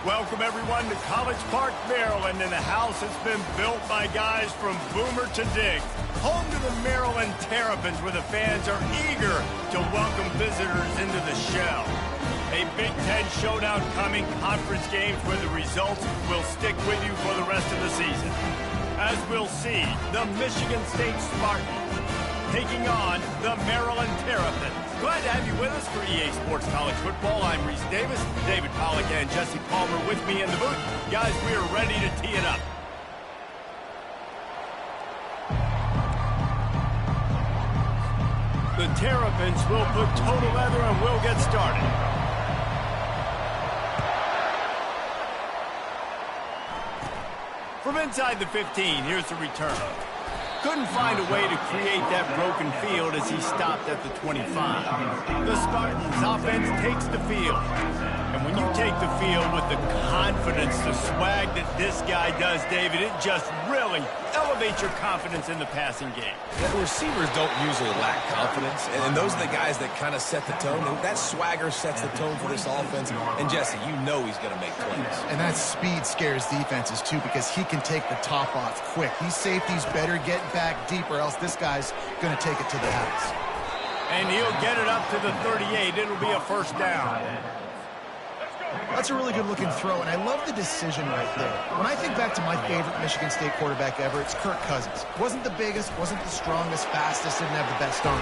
welcome everyone to College Park, Maryland, and the house has been built by guys from Boomer to Dig. Home to the Maryland Terrapins, where the fans are eager to welcome visitors into the shell. A Big Ten showdown coming, conference games where the results will stick with you for the rest of the season. As we'll see, the Michigan State Spartans taking on the Maryland Terrapins. Glad to have you with us for EA Sports College Football. I'm Reese Davis, David Pollack and Jesse Palmer with me in the booth. Guys, we are ready to tee it up. The Terrapins will put total leather and we'll get started. From inside the 15, here's the return. Couldn't find a way to create that broken field as he stopped at the 25. The Spartans offense takes the field. And when you take the field with the confidence, the swag that this guy does, David, it just really elevates your confidence in the passing game. The receivers don't usually lack confidence, and those are the guys that kind of set the tone. And that swagger sets the tone for this offense. And Jesse, you know he's going to make plays. And that speed scares defenses, too, because he can take the top off quick. These safeties better get back deep, or else this guy's going to take it to the house. And he'll get it up to the 38. It'll be a first down. That's a really good-looking throw, and I love the decision right there. When I think back to my favorite Michigan State quarterback ever, it's Kirk Cousins. Wasn't the biggest, wasn't the strongest, fastest, didn't have the best arm.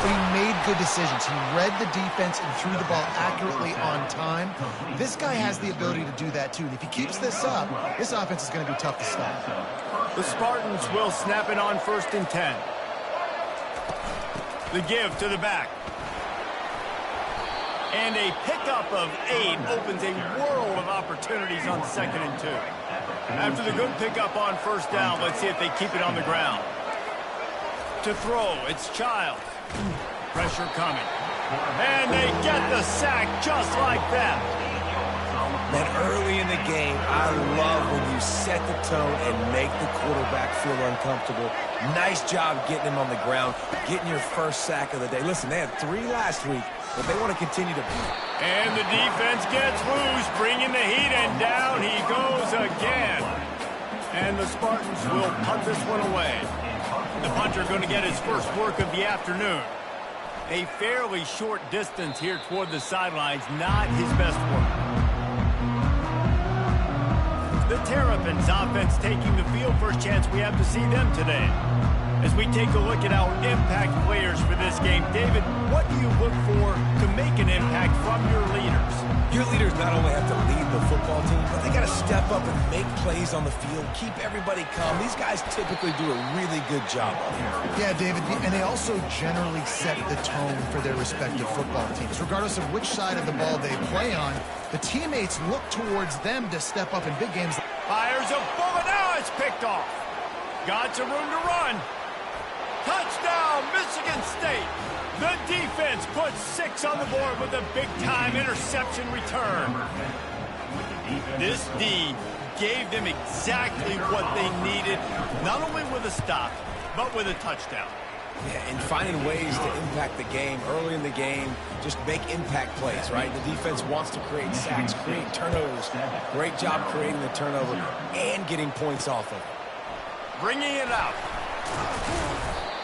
But he made good decisions. He read the defense and threw the ball accurately on time. This guy has the ability to do that, too. And if he keeps this up, this offense is going to be tough to stop. The Spartans will snap it on 1st and 10. The give to the back. And a pickup of 8 opens a world of opportunities on 2nd and 2. After the good pickup on 1st down, let's see if they keep it on the ground. To throw, it's Childs. Pressure coming. And they get the sack just like that. Man, early in the game, I love when you set the tone and make the quarterback feel uncomfortable. Nice job getting him on the ground, getting your first sack of the day. Listen, they had 3 last week, but they want to continue to beat. And the defense gets loose, bringing the heat, and down he goes again. And the Spartans will punt this one away. The punter going to get his first work of the afternoon. A fairly short distance here toward the sidelines, not his best work. The Terrapins offense taking the field. First chance we have to see them today. As we take a look at our impact players for this game, David, what do you look for to make an impact from your leaders? Your leaders not only have to lead the football team, but they got to step up and make plays on the field, keep everybody calm. These guys typically do a really good job of it. Yeah, David, and they also generally set the tone for their respective football teams. Regardless of which side of the ball they play on, the teammates look towards them to step up in big games. Fires a bullet. Now it's picked off. Got some room to run. Touchdown, Michigan State. The defense puts 6 on the board with a big-time interception return. This D gave them exactly what they needed, not only with a stop, but with a touchdown. Yeah, and finding ways to impact the game early in the game, just make impact plays, right? The defense wants to create sacks, create turnovers. Great job creating the turnover and getting points off of it. Bringing it out.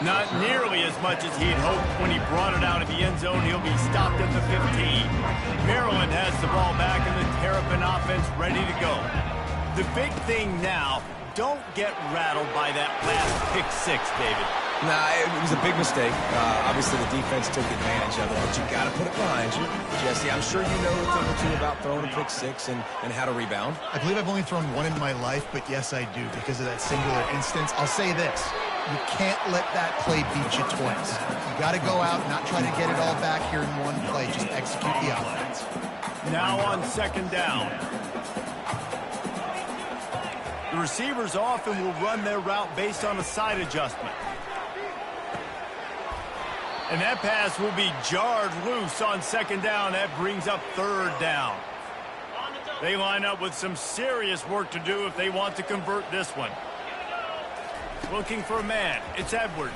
Not nearly as much as he'd hoped when he brought it out of the end zone. He'll be stopped at the 15. Maryland has the ball back and the Terrapin offense ready to go. The big thing now, don't get rattled by that last pick 6, David. Nah, it was a big mistake. Obviously, the defense took advantage of it, but you got to put it behind you. Jesse, I'm sure you know a thing or two about throwing a pick 6 and how to rebound. I believe I've only thrown 1 in my life, but yes, I do because of that singular instance. I'll say this. You can't let that play beat you twice. You got to go out, not try to get it all back here in one play. Just execute the offense. Now on 2nd down. The receivers often will run their route based on a side adjustment. And that pass will be jarred loose on 2nd down. That brings up 3rd down. They line up with some serious work to do if they want to convert this one. Looking for a man. It's Edwards.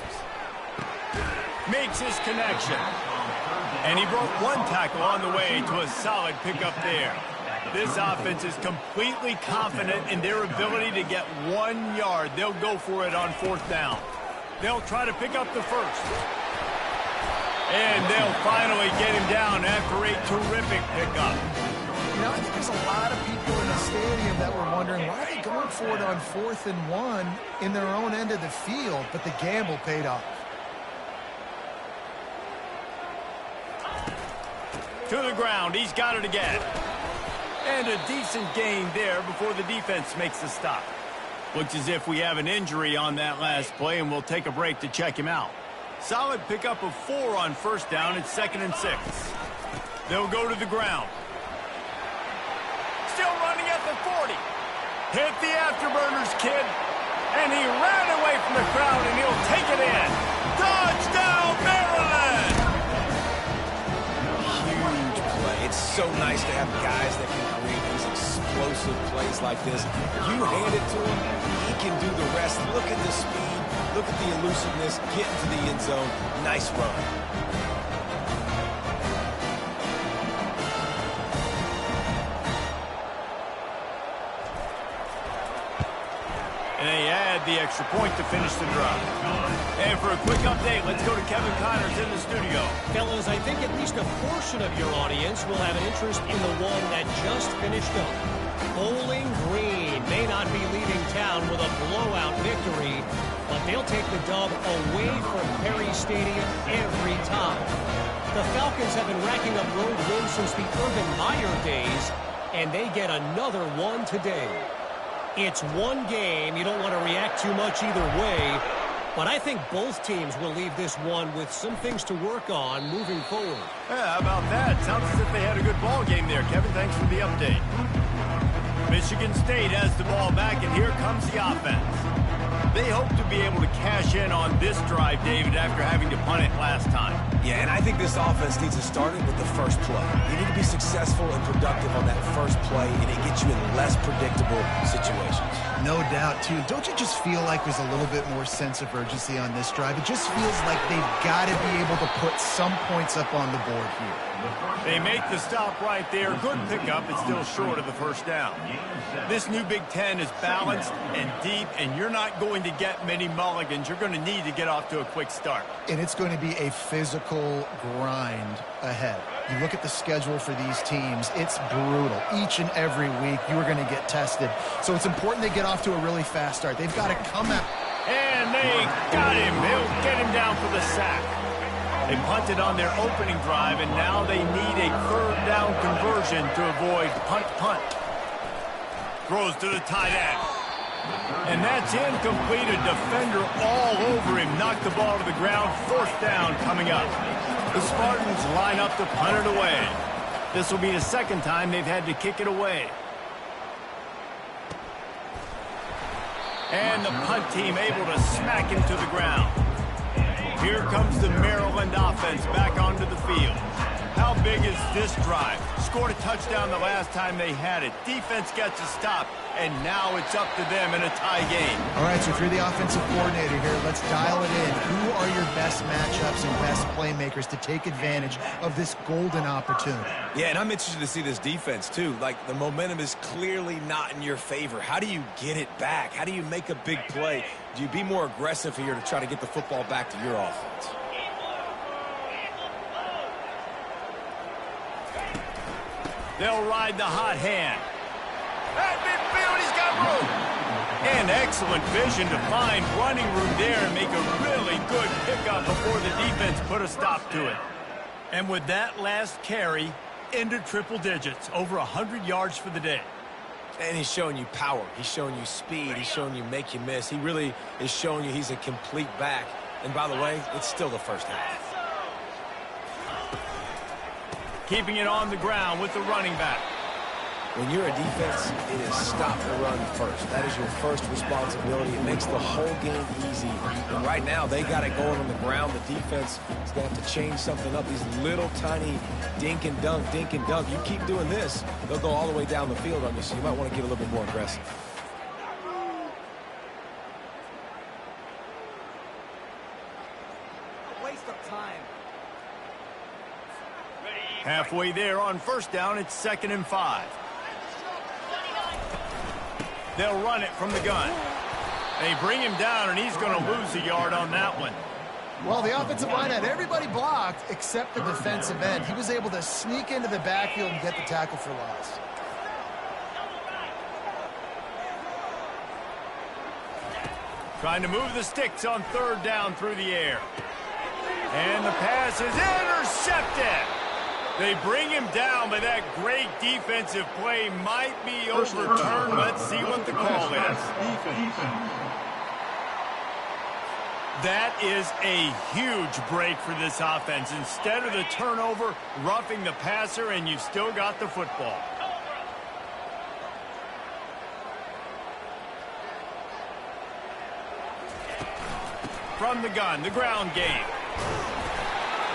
Makes his connection. And he broke 1 tackle on the way to a solid pickup there. This offense is completely confident in their ability to get 1 yard. They'll go for it on 4th down. They'll try to pick up the first. And they'll finally get him down after a terrific pickup. You know, I think there's a lot of people in the stadium that were wondering, why are they going for it on 4th and 1 in their own end of the field? But the gamble paid off. To the ground. He's got it again. And a decent gain there before the defense makes the stop. Looks as if we have an injury on that last play, and we'll take a break to check him out. Solid pickup of 4 on 1st down. It's 2nd and 6. They'll go to the ground. Still running at the 40. Hit the afterburners, kid. And he ran away from the crowd, and he'll take it in. Touchdown, Maryland! Huge play. It's so nice to have guys that can create these explosive plays like this. You hand it to him, he can do the rest. Look at the speed. Look at the elusiveness. Get into the end zone. Nice run. And they add the extra point to finish the drive. And for a quick update, let's go to Kevin Connors in the studio. Fellas, I think at least a portion of your audience will have an interest in the one that just finished up. Bowling Green may not be leaving town with a blowout victory, but they'll take the dub away from Perry Stadium every time. The Falcons have been racking up road wins since the Urban Meyer days, and they get another one today. It's one game. You don't want to react too much either way. But I think both teams will leave this one with some things to work on moving forward. Yeah, how about that? Sounds as if they had a good ball game there, Kevin. Thanks for the update. Michigan State has the ball back, and here comes the offense. They hope to be able to cash in on this drive, David, after having to punt it last time. Yeah, and I think this offense needs to start it with the first play. You need to be successful and productive on that first play, and it gets you in less predictable situations. No doubt, too. Don't you just feel like there's a little bit more sense of urgency on this drive? It just feels like they've got to be able to put some points up on the board here. They make the stop right there. Good pickup. It's still short of the first down. This new Big Ten is balanced and deep, and you're not going to get many mulligans. You're going to need to get off to a quick start. And it's going to be a physical grind ahead. You look at the schedule for these teams, it's brutal. Each and every week, you are going to get tested. So it's important they get off to a really fast start. They've got to come out. And they got him. They'll get him down for the sack. They punted on their opening drive, and now they need a 3rd down conversion to avoid punt. Throws to the tight end. And that's incomplete. A defender all over him. Knocked the ball to the ground. 4th down coming up. The Spartans line up to punt it away. This will be the 2nd time they've had to kick it away. And the punt team able to smack him to the ground. Here comes the Maryland offense back onto the field. How big is this drive? Scored a touchdown the last time they had it. Defense gets a stop, and now it's up to them in a tie game. All right, so if you're the offensive coordinator here, let's dial it in. Who are your best matchups and best playmakers to take advantage of this golden opportunity? Yeah, and I'm interested to see this defense, too. Like, the momentum is clearly not in your favor. How do you get it back? How do you make a big play? Do you be more aggressive here to try to get the football back to your offense? They'll ride the hot hand. At midfield, he's got room. And excellent vision to find running room there and make a really good pickup before the defense put a stop to it. And with that last carry, into triple digits, over 100 yards for the day. And he's showing you power. He's showing you speed. He's showing you make you miss. He really is showing you he's a complete back. And by the way, it's still the first half. Keeping it on the ground with the running back. When you're a defense, it is stop the run first. That is your first responsibility. It makes the whole game easy. And right now, they got it going on the ground. The defense is going to have to change something up. These little tiny dink and dunk, dink and dunk. You keep doing this, they'll go all the way down the field on you, so you might want to get a little bit more aggressive. Waste of time. Halfway there on 1st down, it's 2nd and 5. They'll run it from the gun. They bring him down, and he's going to lose a yard on that one. Well, the offensive line had everybody blocked except the defensive end. He was able to sneak into the backfield and get the tackle for loss. Trying to move the sticks on third down through the air. And the pass is intercepted. They bring him down, but that great defensive play might be overturned. Let's see what the call is. That is a huge break for this offense. Instead of the turnover, roughing the passer, and you've still got the football. From the gun, the ground game.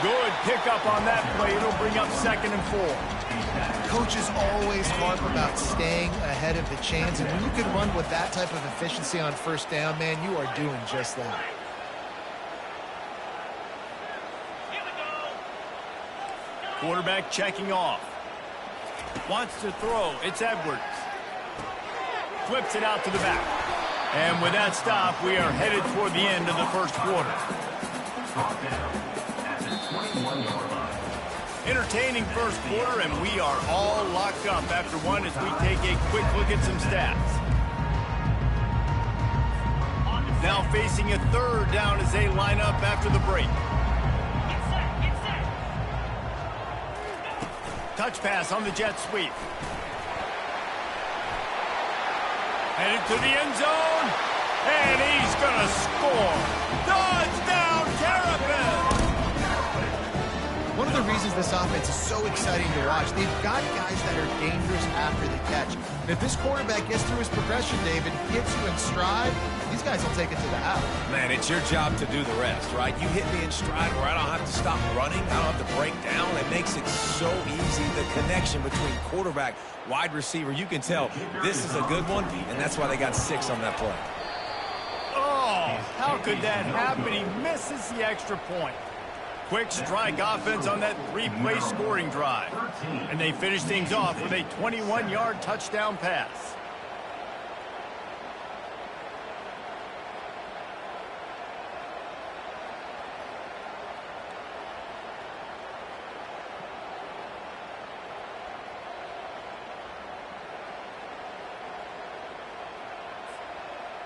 Good pickup on that play. It'll bring up 2nd and 4. Coaches always harp about staying ahead of the chains, and when you can run with that type of efficiency on first down, man, you are doing just that. Quarterback checking off. Wants to throw. It's Edwards. Flips it out to the back. And with that stop, we are headed toward the end of the first quarter. Entertaining first quarter, and we are all locked up after one as we take a quick look at some stats. Now facing a third down as they line up after the break. Touch pass on the jet sweep. Headed to the end zone, and he's going to score. Touchdown, Terrapin! One of the reasons this offense is so exciting to watch, they've got guys that are dangerous after the catch. And if this quarterback gets through his progression, David, gets you in stride, these guys will take it to the house. Man, it's your job to do the rest, right? You hit me in stride where I don't have to stop running. I don't have to break down. It makes it so easy. The connection between quarterback, wide receiver, you can tell this is a good one, and that's why they got 6 on that play. Oh, how could that happen? He misses the extra point. Quick strike offense on that 3-play scoring drive. And they finish things off with a 21-yard touchdown pass.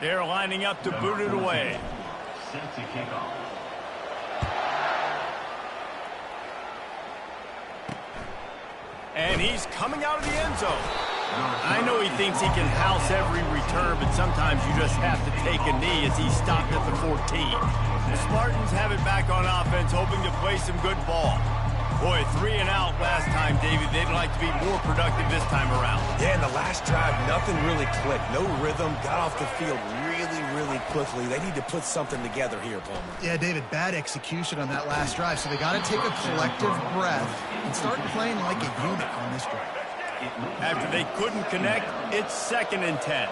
They're lining up to boot it away. Set to kick off. And he's coming out of the end zone. I know he thinks he can house every return, but sometimes you just have to take a knee as he stopped at the 14. The Spartans have it back on offense, hoping to play some good ball. Boy, 3 and out last time, David. They'd like to be more productive this time around. Yeah, in the last drive, nothing really clicked. No rhythm. Got off the field really quickly. They need to put something together here, Palmer. Yeah, David, bad execution on that last drive, so they got to take a collective breath and start playing like a unit on this drive. After they couldn't connect, it's 2nd and 10.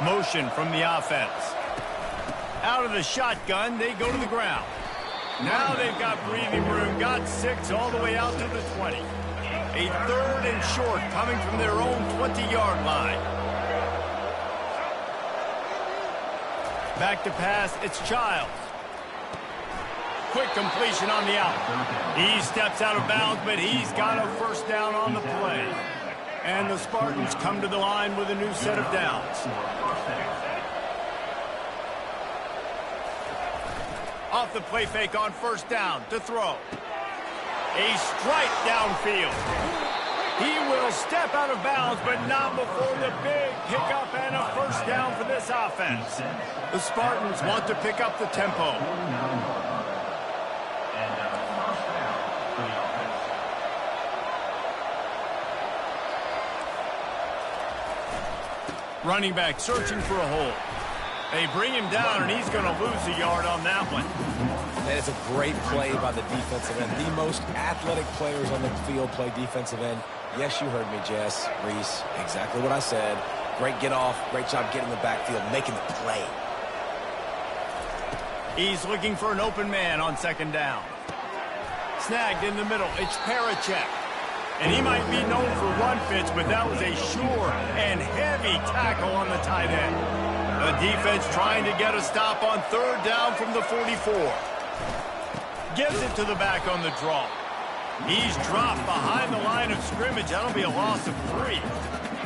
Motion from the offense. Out of the shotgun, they go to the ground. Now they've got breathing room, got 6 all the way out to the 20. A 3rd and short coming from their own 20-yard line. Back to pass, it's Childs. Quick completion on the out. He steps out of bounds, but he's got a first down on the play. And the Spartans come to the line with a new set of downs. Off the play fake on first down to throw. A strike downfield. He will step out of bounds, but not before the big pickup and a first down for this offense. The Spartans want to pick up the tempo. Running back searching for a hole. They bring him down, and he's going to lose a yard on that one. That is a great play by the defensive end. The most athletic players on the field play defensive end. Yes, you heard me, Jess, Reese. Exactly what I said. Great get off. Great job getting the backfield, making the play. He's looking for an open man on 2nd down. Snagged in the middle. It's Parachek. And he might be known for run fits, but that was a sure and heavy tackle on the tight end. The defense trying to get a stop on third down from the 44. Gives it to the back on the draw. He's dropped behind the line of scrimmage. That'll be a loss of 3.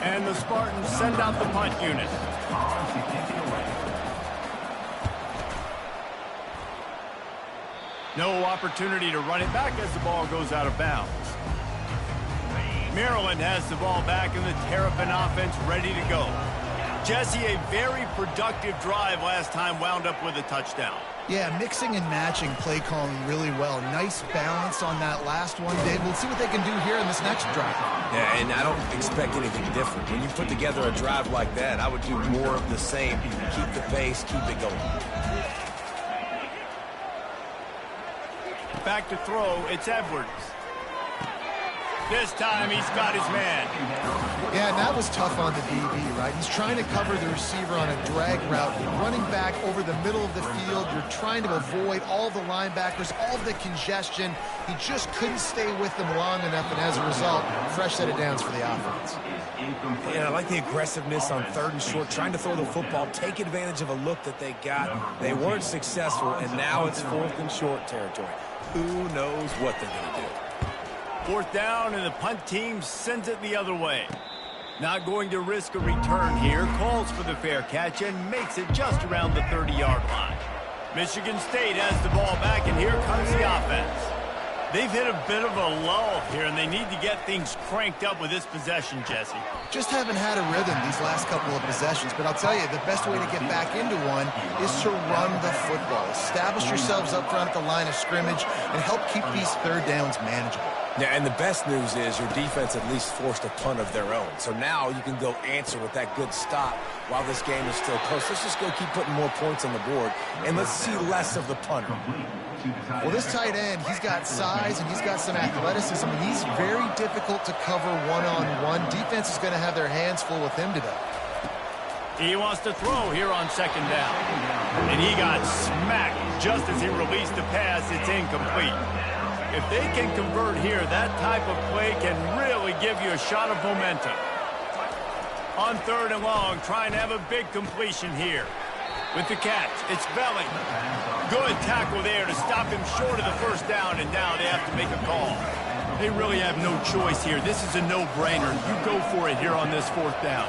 And the Spartans send out the punt unit. No opportunity to run it back as the ball goes out of bounds. Maryland has the ball back in the Terrapin offense ready to go. Jesse, a very productive drive last time wound up with a touchdown. Yeah, mixing and matching play calling really well. Nice balance on that last one, Dave. We'll see what they can do here in this next drive. Yeah, and I don't expect anything different. When you put together a drive like that, I would do more of the same. Keep the pace, keep it going. Back to throw, it's Edwards. This time he's got his man. Yeah, and that was tough on the DB, right? He's trying to cover the receiver on a drag route. You're running back over the middle of the field. You're trying to avoid all the linebackers, all the congestion. He just couldn't stay with them long enough, and as a result, fresh set of downs for the offense. Yeah, I like the aggressiveness on 3rd and short, trying to throw the football, take advantage of a look that they got. They weren't successful, and now it's 4th and short territory. Who knows what they're going to do? 4th down, and the punt team sends it the other way. Not going to risk a return here. Calls for the fair catch and makes it just around the 30-yard line. Michigan State has the ball back, and here comes the offense. They've hit a bit of a lull here, and they need to get things cranked up with this possession, Jesse. Just haven't had a rhythm these last couple of possessions, but I'll tell you, the best way to get back into one is to run the football. Establish yourselves up front at the line of scrimmage and help keep these 3rd downs manageable. Yeah, and the best news is your defense at least forced a punt of their own. So now you can go answer with that good stop while this game is still close. Let's just go keep putting more points on the board, and let's see less of the punter. Well, this tight end, he's got size and he's got some athleticism. He's very difficult to cover one-on-one. Defense is going to have their hands full with him today. He wants to throw here on 2nd down. And he got smacked just as he released the pass. It's incomplete. If they can convert here, that type of play can really give you a shot of momentum. On 3rd and long, trying to have a big completion here. With the catch, it's Belling. Good tackle there to stop him short of the 1st down, and now they have to make a call. They really have no choice here. This is a no-brainer. You go for it here on this 4th down.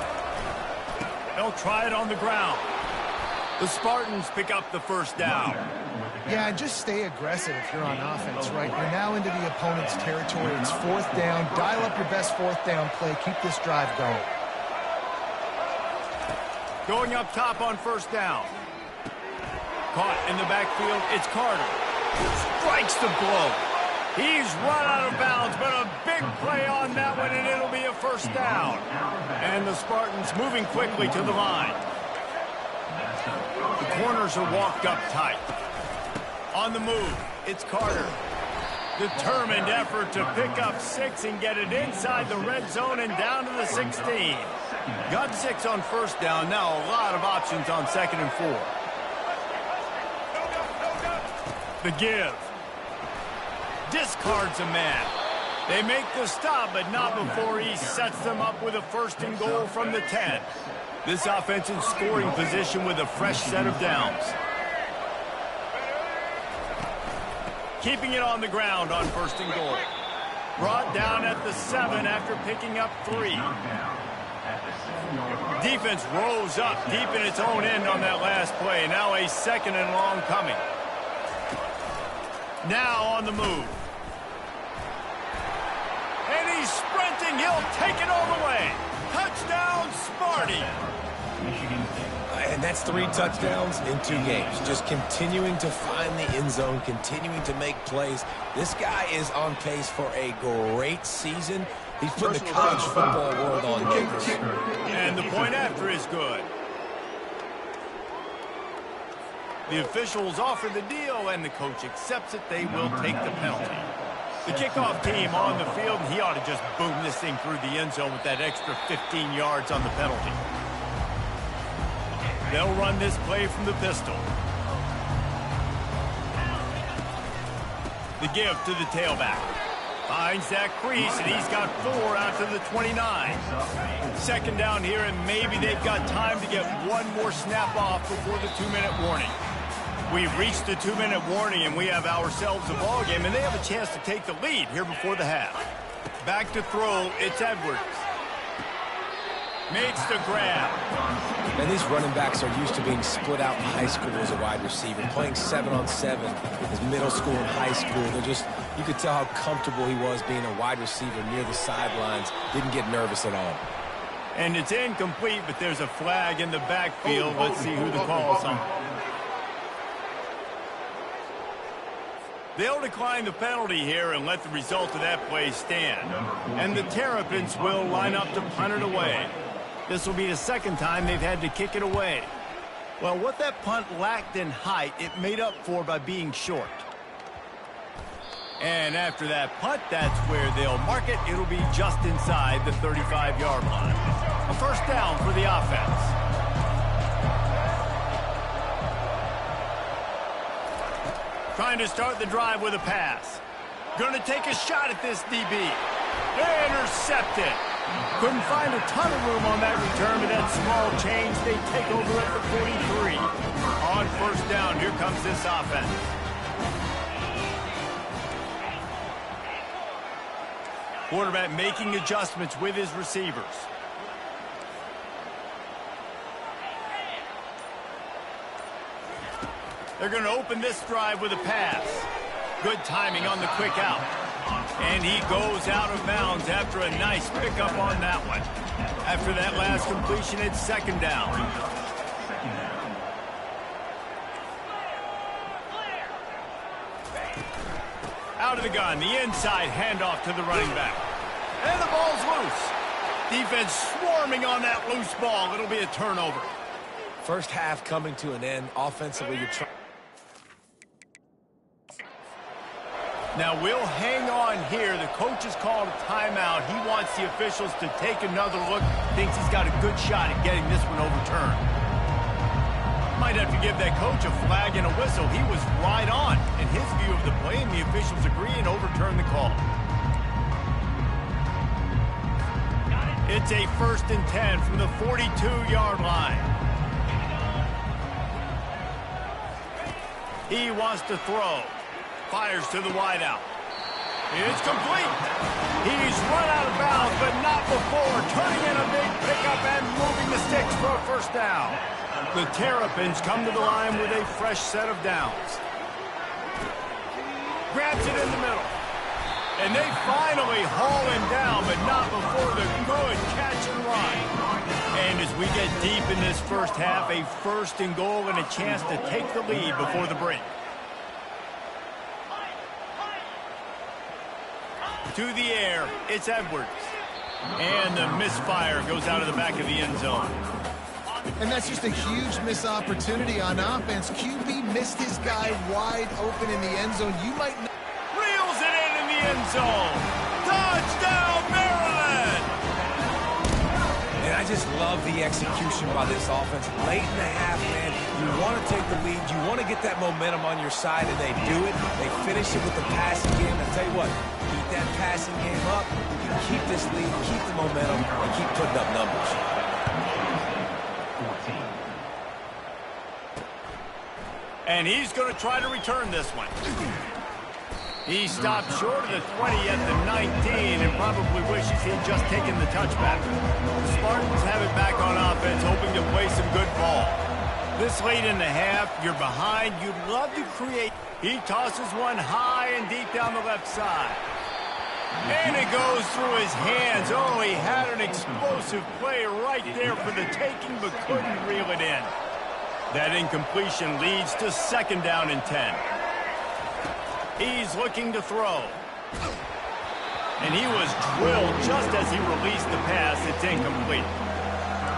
They'll try it on the ground. The Spartans pick up the 1st down. Yeah, and just stay aggressive if you're on offense, right? You're now into the opponent's territory. It's 4th down. Dial up your best 4th down play. Keep this drive going. Going up top on 1st down. Caught in the backfield, it's Carter. Strikes the blow. He's run out of bounds, but a big play on that one, and it'll be a 1st down. And the Spartans moving quickly to the line. The corners are walked up tight. On the move, it's Carter. Determined effort to pick up 6 and get it inside the red zone and down to the 16. Got 6 on 1st down. Now a lot of options on 2nd and 4. The give. Discards a man. They make the stop, but not before he sets them up with a 1st and goal from the 10. This offense in scoring position with a fresh set of downs. Keeping it on the ground on 1st and goal. Brought down at the 7 after picking up 3. Defense rose up deep in its own end on that last play. Now a 2nd and long coming. Now on the move. And he's sprinting. He'll take it all the way. Touchdown, Sparty. And that's 3 touchdowns in 2 games. Just continuing to find the end zone, continuing to make plays. This guy is on pace for a great season. He's putting the college football world on notice. And the point after is good. The officials offer the deal, and the coach accepts it. They will take the penalty. The kickoff team on the field, and he ought to just boom this thing through the end zone with that extra 15 yards on the penalty. They'll run this play from the pistol. The give to the tailback. Finds that crease, and he's got 4 out to the 29. Second down here, and maybe they've got time to get one more snap off before the 2-minute warning. We've reached the 2-minute warning, and we have ourselves a ball game, and they have a chance to take the lead here before the half. Back to throw, it's Edwards. Makes the grab. And these running backs are used to being split out in high school as a wide receiver, playing 7-on-7 as middle school and high school. They're just, you could tell how comfortable he was being a wide receiver near the sidelines. Didn't get nervous at all. And it's incomplete, but there's a flag in the backfield. Let's see who the call's on. They'll decline the penalty here and let the result of that play stand. And the Terrapins will line up to punt it away. This will be the second time they've had to kick it away. Well, what that punt lacked in height, it made up for by being short. And after that punt, that's where they'll mark it. It'll be just inside the 35-yard line. A first down for the offense. Trying to start the drive with a pass. Going to take a shot at this DB. Intercepted. Couldn't find a ton of room on that return, but that small change, they take over at the 43. On first down, here comes this offense. Quarterback making adjustments with his receivers. They're going to open this drive with a pass. Good timing on the quick out. And he goes out of bounds after a nice pickup on that one. After that last completion, it's second down. Out of the gun, the inside handoff to the running back. And the ball's loose. Defense swarming on that loose ball. It'll be a turnover. First half coming to an end. Offensively, you're trying. Now we'll hang on here. The coach has called a timeout. He wants the officials to take another look. Thinks he's got a good shot at getting this one overturned. Might have to give that coach a flag and a whistle. He was right on in his view of the play, and the officials agree and overturn the call. It's a 1st and 10 from the 42-yard line. He wants to throw. Fires to the wideout. It's complete. He's run out of bounds, but not before. Turning in a big pickup and moving the sticks for a first down. The Terrapins come to the line with a fresh set of downs. Grabs it in the middle. And they finally haul him down, but not before the good catch and run. And as we get deep in this first half, a 1st and goal and a chance to take the lead before the break. To the air, it's Edwards. And the misfire goes out of the back of the end zone. And that's just a huge missed opportunity on offense. QB missed his guy wide open in the end zone. You might not. Reels it in the end zone. Touchdown, Maryland! And I just love the execution by this offense. Late in the half, man, you want to take the lead. You want to get that momentum on your side, and they do it. They finish it with the passing game. I tell you what, keep that passing game up. You can keep this lead, keep the momentum, and keep putting up numbers. And he's going to try to return this one. He stopped short of the 20 at the 19 and probably wishes he'd just taken the touchback. The Spartans have it back on offense, hoping to play some good ball. This late in the half, you're behind. You'd love to create. He tosses one high and deep down the left side. And it goes through his hands. Oh, he had an explosive play right there for the taking, but couldn't reel it in. That incompletion leads to second down and 10. He's looking to throw. And he was drilled just as he released the pass. It's incomplete.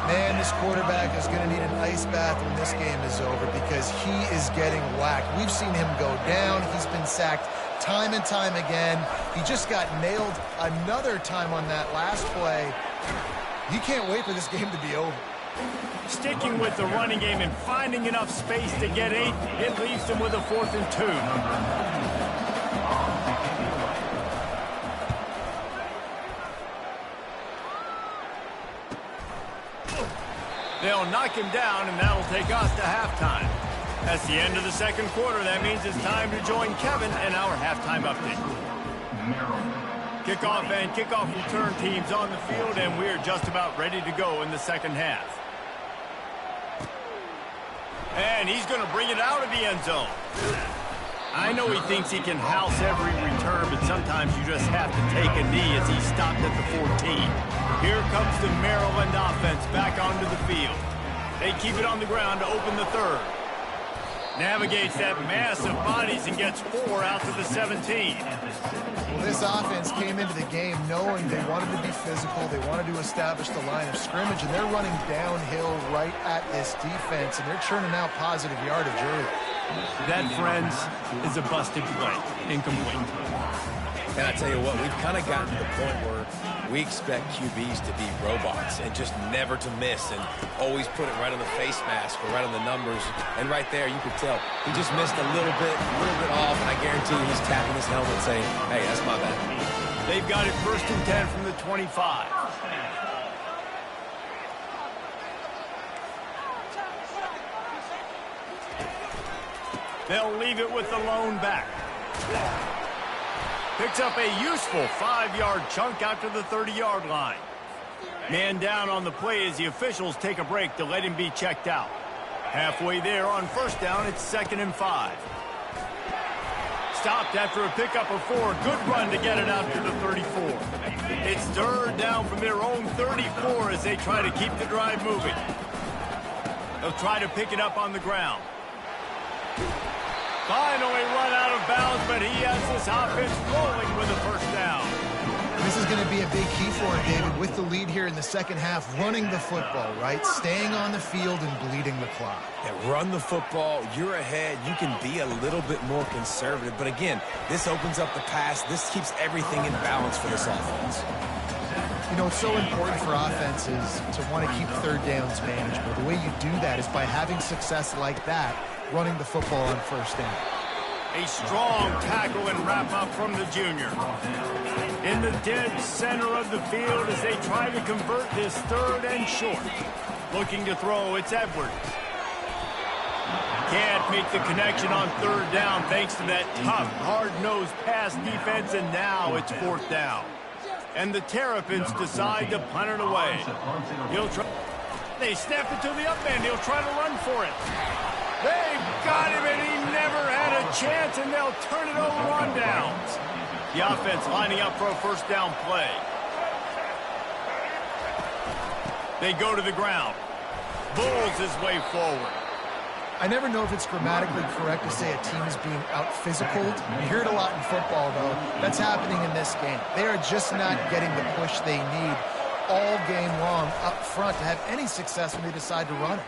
Man, this quarterback is going to need an ice bath when this game is over because he is getting whacked. We've seen him go down. He's been sacked time and time again. He just got nailed another time on that last play. He can't wait for this game to be over. Sticking with the running game and finding enough space to get 8, it leaves them with a 4th and 2. They'll knock him down, and that'll take us to halftime. That's the end of the second quarter. That means it's time to join Kevin in our halftime update. Kickoff and kickoff return teams on the field, and we're just about ready to go in the second half. And he's going to bring it out of the end zone. I know he thinks he can house every return, but sometimes you just have to take a knee as he stopped at the 14. Here comes the Maryland offense back onto the field. They keep it on the ground to open the third. Navigates that mass of bodies and gets 4 out to the 17. Well, this offense came into the game knowing they wanted to be physical, they wanted to establish the line of scrimmage, and they're running downhill right at this defense, and they're churning out positive yardage early. That, friends, is a busted play. Incomplete. And I tell you what, we've kind of gotten to the point where we expect QBs to be robots and just never to miss and always put it right on the face mask or right on the numbers. And right there, you could tell he just missed a little bit off, and I guarantee you he's tapping his helmet saying, hey, that's my bad. They've got it 1st and 10 from the 25. They'll leave it with the lone back. Picks up a useful 5-yard chunk out to the 30-yard line. Man down on the play as the officials take a break to let him be checked out. Halfway there on 1st down, it's 2nd and 5. Stopped after a pickup of 4. Good run to get it out to the 34. It's 3rd down from their own 34 as they try to keep the drive moving. They'll try to pick it up on the ground. Finally run out of bounds, but he has this offense rolling with a 1st down. This is going to be a big key for him, David, with the lead here in the second half, running the football, right? Staying on the field and bleeding the clock. Yeah, run the football. You're ahead. You can be a little bit more conservative. But again, this opens up the pass. This keeps everything in balance for this offense. You know, it's so important for offenses to want to keep 3rd downs manageable. The way you do that is by having success like that, running the football on 1st down. A strong tackle and wrap-up from the junior. In the dead center of the field as they try to convert this 3rd and short. Looking to throw, it's Edwards. Can't make the connection on 3rd down thanks to that tough, hard-nosed pass defense, and now it's 4th down. And the Terrapins decide to punt it away. They snap it to the up end. He'll try to run for it. They've got him, and he never had a chance, and they'll turn it over on downs. The offense lining up for a 1st down play. They go to the ground. Bulls his way forward. I never know if it's grammatically correct to say a team is being out-physicaled. You hear it a lot in football, though. That's happening in this game. They are just not getting the push they need all game long up front to have any success when they decide to run it.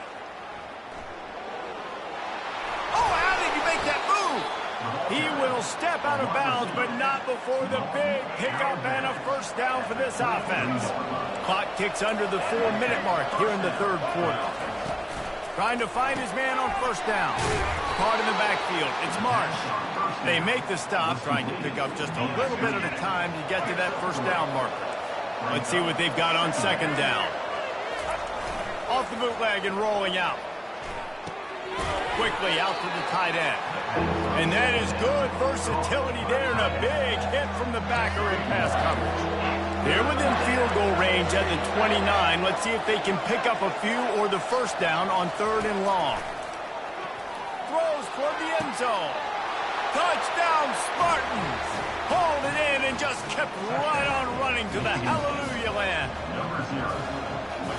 He will step out of bounds, but not before the big pickup and a 1st down for this offense. Clock ticks under the 4-minute mark here in the 3rd quarter. Trying to find his man on 1st down. Caught in the backfield. It's Marsh. They make the stop, trying to pick up just a little bit at a time to get to that 1st down marker. Let's see what they've got on 2nd down. Off the bootleg and rolling out. Quickly out to the tight end. And that is good versatility there, and a big hit from the backer in pass coverage. They're within field goal range at the 29. Let's see if they can pick up a few or the 1st down on 3rd and long. Throws toward the end zone. Touchdown, Spartans! Hauled it in and just kept right on running to the hallelujah land.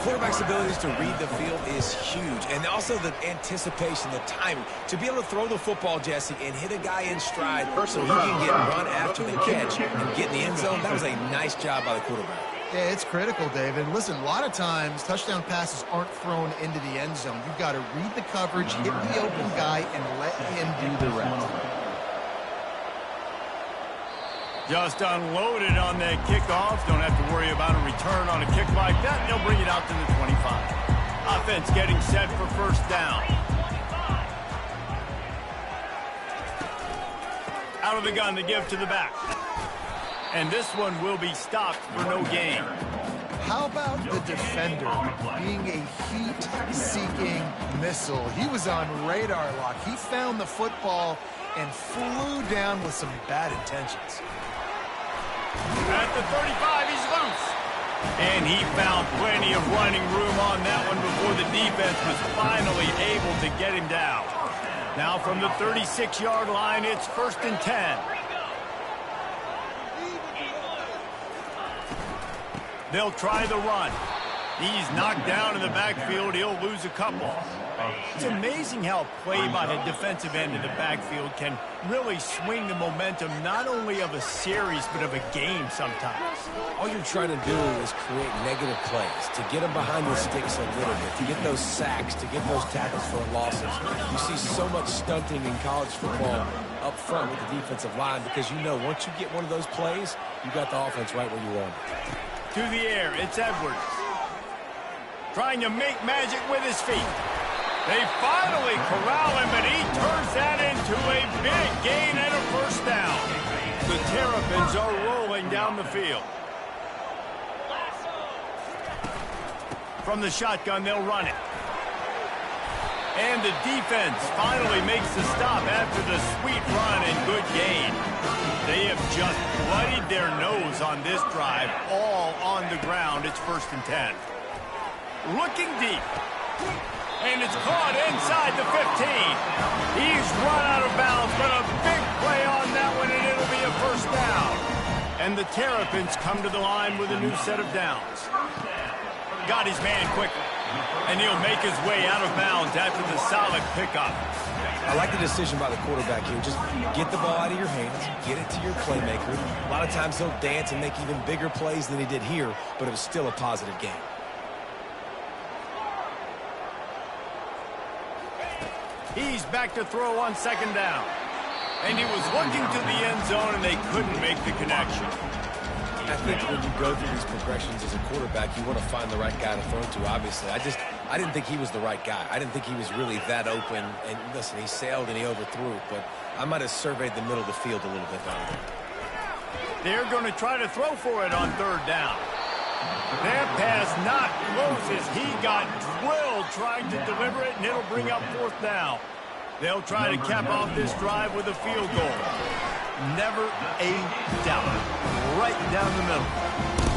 Quarterback's abilities to read the field is huge, and also the anticipation, the timing. To be able to throw the football, Jesse, and hit a guy in stride so he can get run after the catch and get in the end zone, that was a nice job by the quarterback. Yeah, it's critical, David. Listen, a lot of times touchdown passes aren't thrown into the end zone. You've got to read the coverage, hit the open guy, and let him do the rest. Just unloaded on that kickoff. Don't have to worry about a return on a kick like that. They'll bring it out to the 25. Offense getting set for 1st down. Out of the gun to give to the back. And this one will be stopped for no gain. how about the defender being a heat-seeking missile? He was on radar lock. He found the football and flew down with some bad intentions. At the 35, he's loose. And he found plenty of running room on that one before the defense was finally able to get him down. Now from the 36-yard line, it's 1st and 10. They'll try the run. He's knocked down in the backfield. He'll lose a couple. It's amazing how play by the defensive end of the backfield can really swing the momentum not only of a series but of a game sometimes. All you're trying to do is create negative plays, to get them behind the sticks a little bit, to get those sacks, to get those tackles for losses. You see so much stunting in college football up front with the defensive line because you know once you get one of those plays, you got the offense right where you want it. To the air, it's Edwards. Trying to make magic with his feet. They finally corral him, but he turns that into a big gain and a 1st down. The Terrapins are rolling down the field. From the shotgun, they'll run it. And the defense finally makes the stop after the sweet run and good gain. They have just bloodied their nose on this drive, all on the ground. It's 1st and 10. Looking deep. And it's caught inside the 15. He's run out of bounds, but a big play on that one, and it'll be a 1st down. And the Terrapins come to the line with a new set of downs. Got his man quickly. And he'll make his way out of bounds after the solid pickup. I like the decision by the quarterback here. Just get the ball out of your hands, get it to your playmaker. A lot of times he'll dance and make even bigger plays than he did here, but it was still a positive game. He's back to throw on 2nd down. And he was looking to the end zone, and they couldn't make the connection. I think when you go through these progressions as a quarterback, you want to find the right guy to throw to, obviously. I didn't think he was the right guy. I didn't think he was really that open. And listen, he sailed and he overthrew it, but I might have surveyed the middle of the field a little bit better. They're going to try to throw for it on 3rd down. That pass not close as he got drilled trying to deliver it, and it'll bring up 4th down. They'll try to cap off this drive with a field goal. Never a doubt. Right down the middle.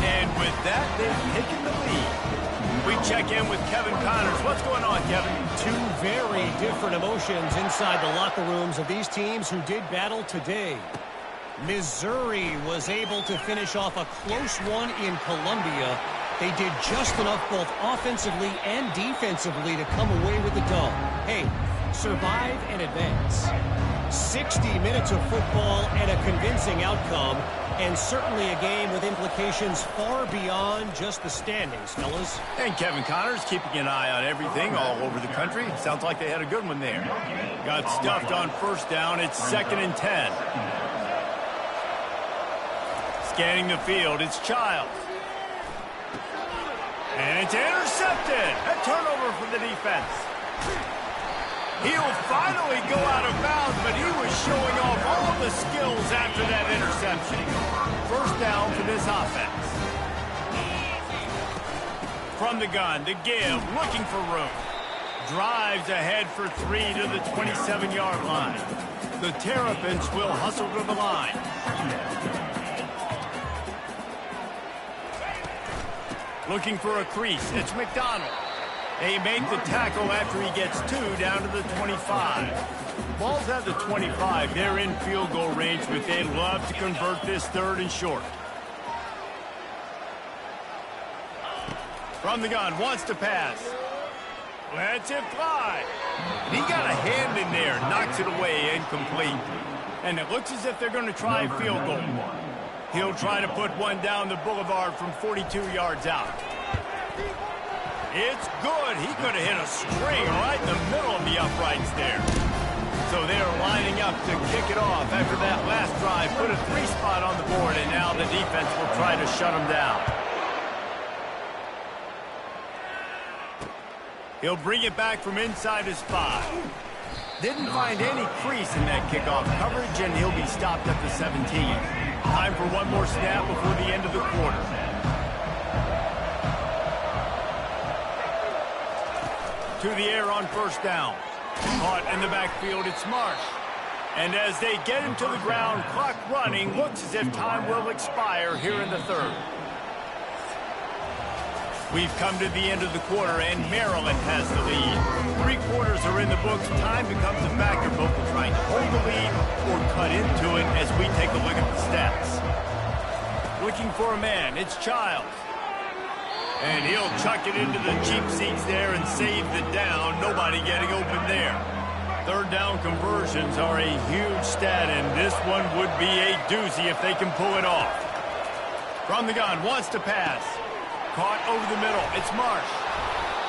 And with that, they've taken the lead. We check in with Kevin Connors. What's going on, Kevin? Two very different emotions inside the locker rooms of these teams who did battle today. Missouri was able to finish off a close one in Columbia. They did just enough both offensively and defensively to come away with the dub. Hey, survive and advance. 60 minutes of football and a convincing outcome, and certainly a game with implications far beyond just the standings, fellas. And Kevin Connors keeping an eye on everything all over the country. Sounds like they had a good one there. Got stuffed on 1st down. It's 2nd and 10. Scanning the field, it's Childs. And it's intercepted. A turnover for the defense. He'll finally go out of bounds, but he was showing off all the skills after that interception. 1st down for this offense. From the gun to give, looking for room. Drives ahead for 3 to the 27-yard line. The Terrapins will hustle to the line. Looking for a crease. It's McDonald. They make the tackle after he gets 2 down to the 25. Ball's at the 25. They're in field goal range, but they'd love to convert this 3rd and short. From the gun, wants to pass. Lets it fly. And he got a hand in there, knocks it away, incomplete. And it looks as if they're going to try a field goal. He'll try to put one down the boulevard from 42 yards out. It's good. He could have hit a string right in the middle of the uprights there. So they're lining up to kick it off after that last drive. Put a 3 spot on the board, and now the defense will try to shut them down. He'll bring it back from inside his 5. Didn't find any crease in that kickoff coverage, and he'll be stopped at the 17. Time for one more snap before the end of the quarter. to the air on first down. Caught in the backfield, it's Marsh. And as they get him to the ground, clock running, looks as if time will expire here in the third. We've come to the end of the quarter, and Maryland has the lead. 3 quarters are in the books. Time becomes a factor, both in trying to hold the lead or cut into it as we take a look at the stats. Looking for a man, it's Childs. And he'll chuck it into the cheap seats there and save the down. Nobody getting open there. Third down conversions are a huge stat, and this one would be a doozy if they can pull it off. From the gun, wants to pass. Caught over the middle, it's Marsh.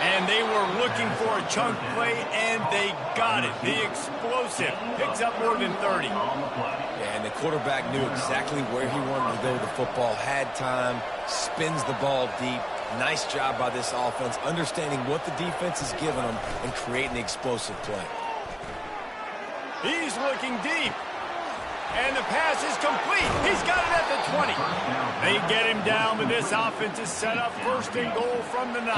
And they were looking for a chunk play, and they got it. The explosive picks up more than 30. Yeah, and the quarterback knew exactly where he wanted to go with the football, had time, spins the ball deep. Nice job by this offense, understanding what the defense is giving them and creating the explosive play. He's looking deep. And the pass is complete. He's got it at the 20. They get him down, but this offense is set up first and goal from the 9.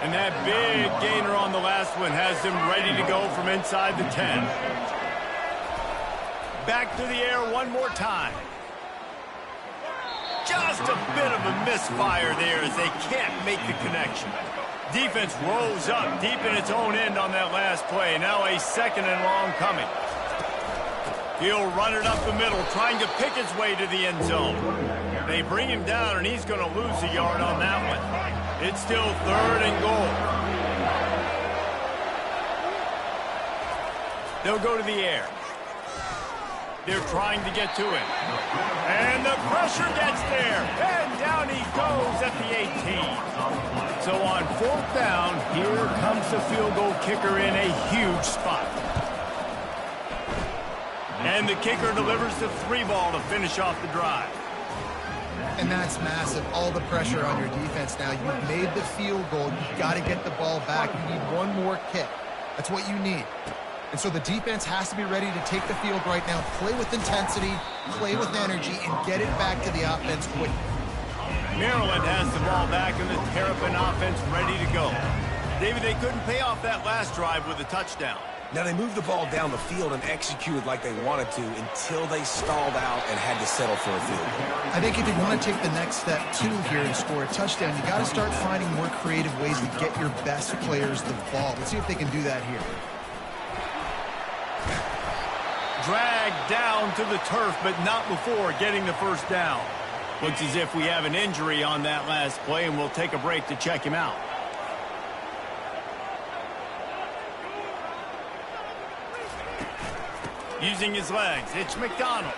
And that big gainer on the last one has them ready to go from inside the 10. Back to the air one more time. Just a bit of a misfire there as they can't make the connection. Defense rolls up deep in its own end on that last play. Now a second and long coming. He'll run it up the middle, trying to pick his way to the end zone. They bring him down, and he's going to lose a yard on that one. It's still third and goal. They'll go to the air. They're trying to get to him. And the pressure gets there. And down he goes at the 18. So on fourth down, here comes the field goal kicker in a huge spot. And the kicker delivers the 3 ball to finish off the drive. And that's massive. All the pressure on your defense now. You've made the field goal. You've got to get the ball back. You need one more kick. That's what you need. And so the defense has to be ready to take the field right now, play with intensity, play with energy, and get it back to the offense quickly. Maryland has the ball back, and the Terrapin offense ready to go. David, they couldn't pay off that last drive with a touchdown. Now, they moved the ball down the field and executed like they wanted to until they stalled out and had to settle for a field goal. I think if you want to take the next step, too, here and score a touchdown, you got to start finding more creative ways to get your best players the ball. Let's see if they can do that here. Dragged down to the turf, but not before getting the first down. Looks as if we have an injury on that last play, and we'll take a break to check him out. Using his legs, it's McDonald.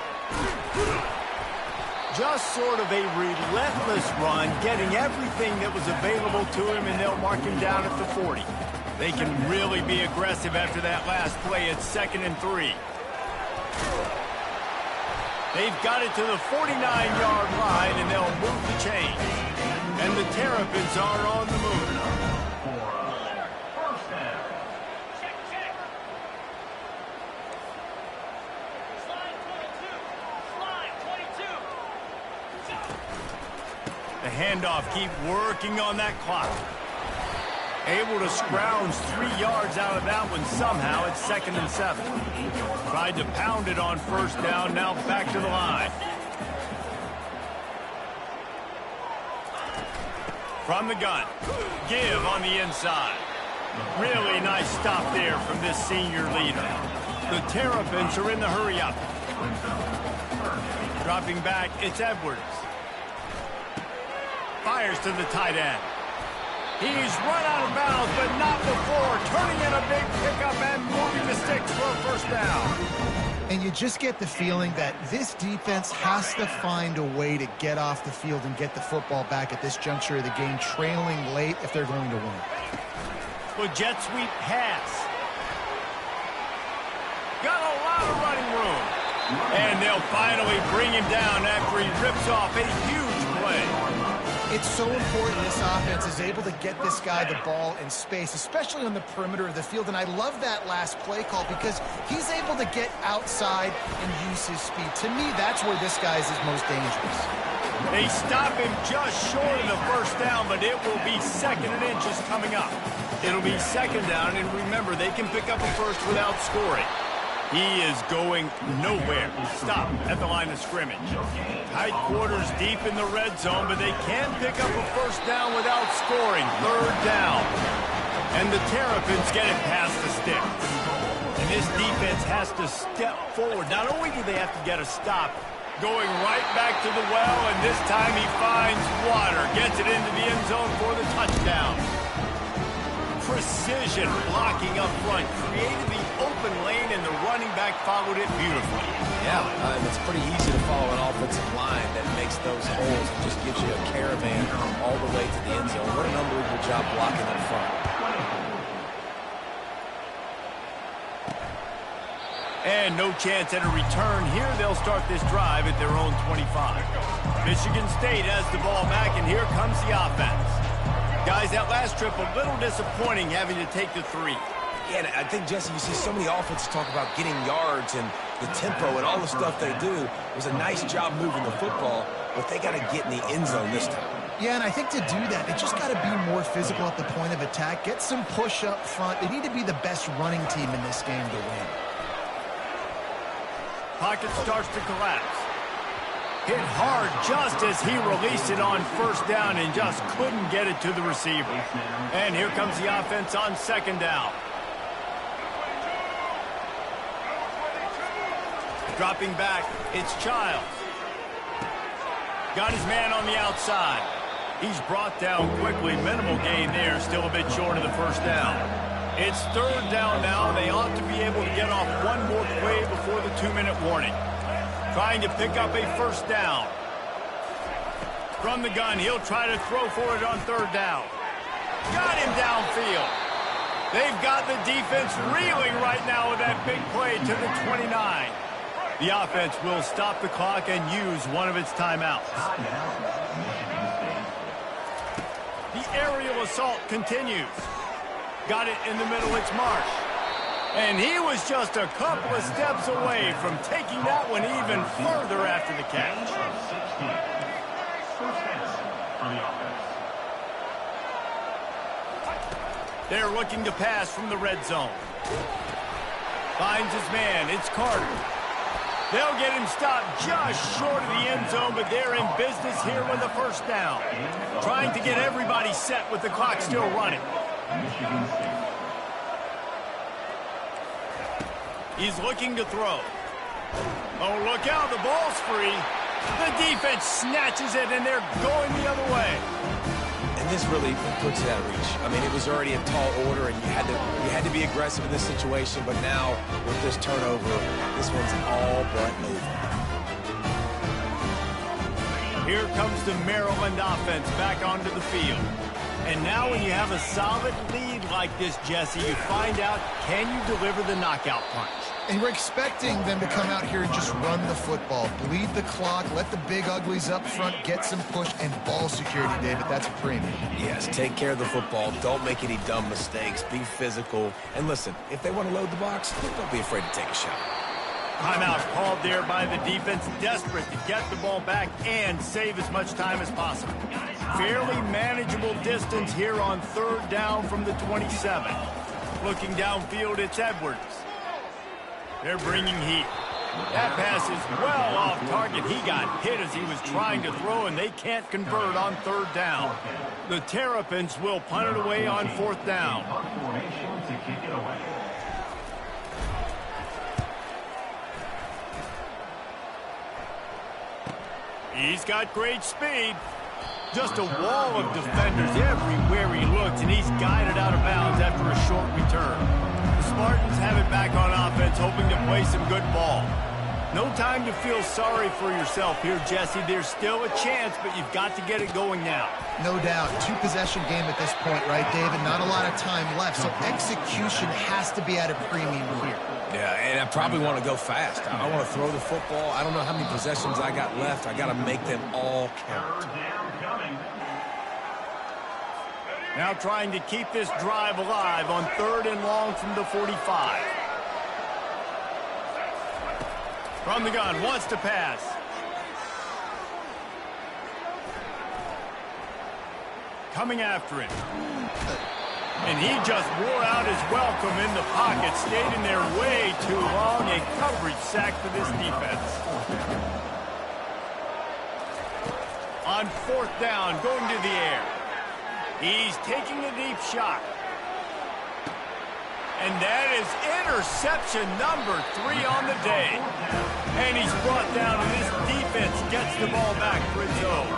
Just sort of a relentless run, getting everything that was available to him, and they'll mark him down at the 40. They can really be aggressive after that last play. It's 2nd and 3. They've got it to the 49-yard line, and they'll move the chains. And the Terrapins are on the move. The handoff, keep working on that clock. Able to scrounge 3 yards out of that one somehow. It's 2nd and 7. Tried to pound it on first down, now back to the line. From the gun, give on the inside. Really nice stop there from this senior leader. The Terrapins are in the hurry up. Dropping back, it's Edwards. Fires to the tight end. He's run out of bounds, but not before. Turning in a big pickup and moving the sticks for a first down. And you just get the feeling that this defense has to find a way to get off the field and get the football back at this juncture of the game, trailing late if they're going to win. Well, jet sweep pass. Got a lot of running room. And they'll finally bring him down after he rips off a huge play. It's so important this offense is able to get this guy the ball in space, especially on the perimeter of the field. And I love that last play call because he's able to get outside and use his speed. To me, that's where this guy is his most dangerous. They stop him just short of the first down, but it will be 2nd and inches coming up. It'll be second down, and remember, they can pick up a first without scoring. He is going nowhere. Stop at the line of scrimmage. Tight quarters deep in the red zone, but they can pick up a first down without scoring. Third down. And the Terrapins get it past the sticks. And this defense has to step forward. Not only do they have to get a stop, going right back to the well, and this time he finds water. Gets it into the end zone for the touchdown. Precision blocking up front. Created the open lane, and the running back followed it beautifully. Yeah, it's pretty easy to follow an offensive line that makes those holes and just gives you a caravan all the way to the end zone. What an unbelievable job blocking up front. And no chance at a return here. They'll start this drive at their own 25. Michigan State has the ball back, and here comes the offense. Guys, that last trip a little disappointing having to take the 3. Yeah, and I think, Jesse, you see so many offenses talk about getting yards and the tempo and all the stuff they do. It was a nice job moving the football, but they got to get in the end zone this time. Yeah, and I think to do that, they just got to be more physical at the point of attack. Get some push up front. They need to be the best running team in this game to win. Pocket starts to collapse. Hit hard just as he released it on first down and just couldn't get it to the receiver. And here comes the offense on second down. Dropping back, it's Childs. Got his man on the outside. He's brought down quickly. Minimal gain there, still a bit short of the first down. It's third down now. They ought to be able to get off one more play before the 2-minute warning. Trying to pick up a first down. From the gun, he'll try to throw for it on third down. Got him downfield. They've got the defense reeling right now with that big play to the 29. The offense will stop the clock and use one of its timeouts. The aerial assault continues. Got it in the middle, it's Marsh. And he was just a couple of steps away from taking that one even further after the catch. They're looking to pass from the red zone. Finds his man, it's Carter. They'll get him stopped just short of the end zone, but they're in business here with the first down. Trying to get everybody set with the clock still running. He's looking to throw. Oh, look out, the ball's free. The defense snatches it, and they're going the other way. And this really puts it out of reach. I mean, it was already a tall order, and you had to be aggressive in this situation, but now with this turnover, this one's all but over. Here comes the Maryland offense back onto the field. And now when you have a solid lead like this, Jesse, you find out, can you deliver the knockout punch? And we're expecting them to come out here and just run the football, bleed the clock, let the big uglies up front get some push and ball security, David. That's a premium. Yes, take care of the football. Don't make any dumb mistakes. Be physical. And listen, if they want to load the box, don't be afraid to take a shot. Timeout called there by the defense, desperate to get the ball back and save as much time as possible. Fairly manageable distance here on third down from the 27. Looking downfield, it's Edwards. They're bringing heat. That pass is well off target. He got hit as he was trying to throw, and they can't convert on third down. The Terrapins will punt it away on fourth down. He's got great speed. Just a wall of defenders everywhere he looks, and he's guided out of bounds after a short return. The Spartans have it back on offense, hoping to play some good ball. No time to feel sorry for yourself here, Jesse. There's still a chance, but you've got to get it going now. No doubt. Two-possession game at this point, right, David? Not a lot of time left, so execution has to be at a premium here. Yeah, and I probably want to go fast. I want to throw the football. I don't know how many possessions I got left. I got to make them all count. Now trying to keep this drive alive on third and long from the 45. From the gun, wants to pass. Coming after it. And he just wore out his welcome in the pocket, stayed in there way too long. A coverage sack for this defense. On 4th down, going to the air. He's taking a deep shot. And that is interception number 3 on the day. And he's brought down, and this defense gets the ball back for its own.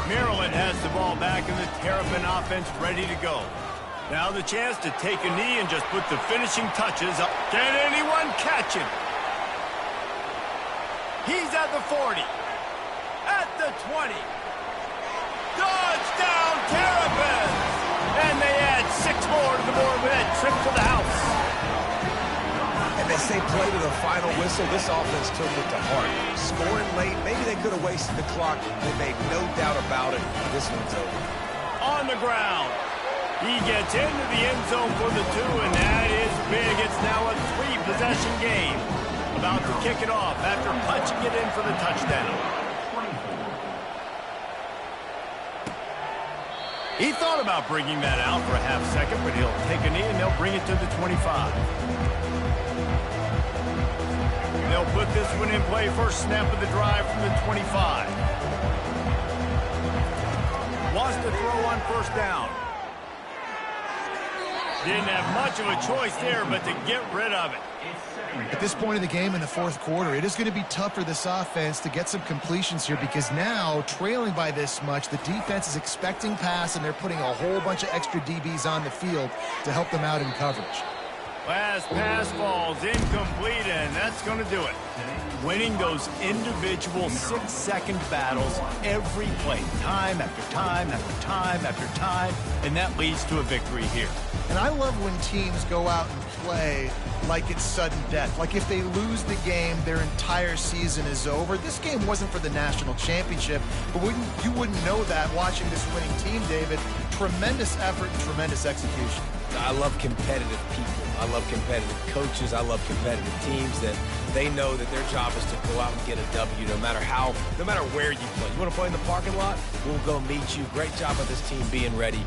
Maryland has the ball back, and the Terrapin offense ready to go. Now the chance to take a knee and just put the finishing touches up. Can anyone catch him? He's at the 40. At the 20. Touchdown, Terrapins! And they add 6 more to the board with that trip to the house. And they say play to the final whistle. This offense took it to heart. Scoring late, maybe they could have wasted the clock. They made no doubt about it. This one's over. On the ground. He gets into the end zone for the 2, and that is big. It's now a 3-possession game. About to kick it off after punching it in for the touchdown. He thought about bringing that out for a half second, but he'll take a knee and they'll bring it to the 25. They'll put this one in play first snap of the drive from the 25. Wants to throw on 1st down. Didn't have much of a choice there, but to get rid of it. At this point in the game in the 4th quarter, it is going to be tough for this offense to get some completions here because now, trailing by this much, the defense is expecting pass, and they're putting a whole bunch of extra DBs on the field to help them out in coverage. Last pass falls incomplete, and that's going to do it. Winning those individual 6-second battles every play, time after time after time after time, and that leads to a victory here. And I love when teams go out and play like it's sudden death. Like if they lose the game, their entire season is over. This game wasn't for the national championship, but you wouldn't know that watching this winning team, David. Tremendous effort and tremendous execution. I love competitive people. I love competitive coaches. I love competitive teams that they know that their job is to go out and get a W no matter where you play. You want to play in the parking lot? We'll go meet you. Great job of this team being ready.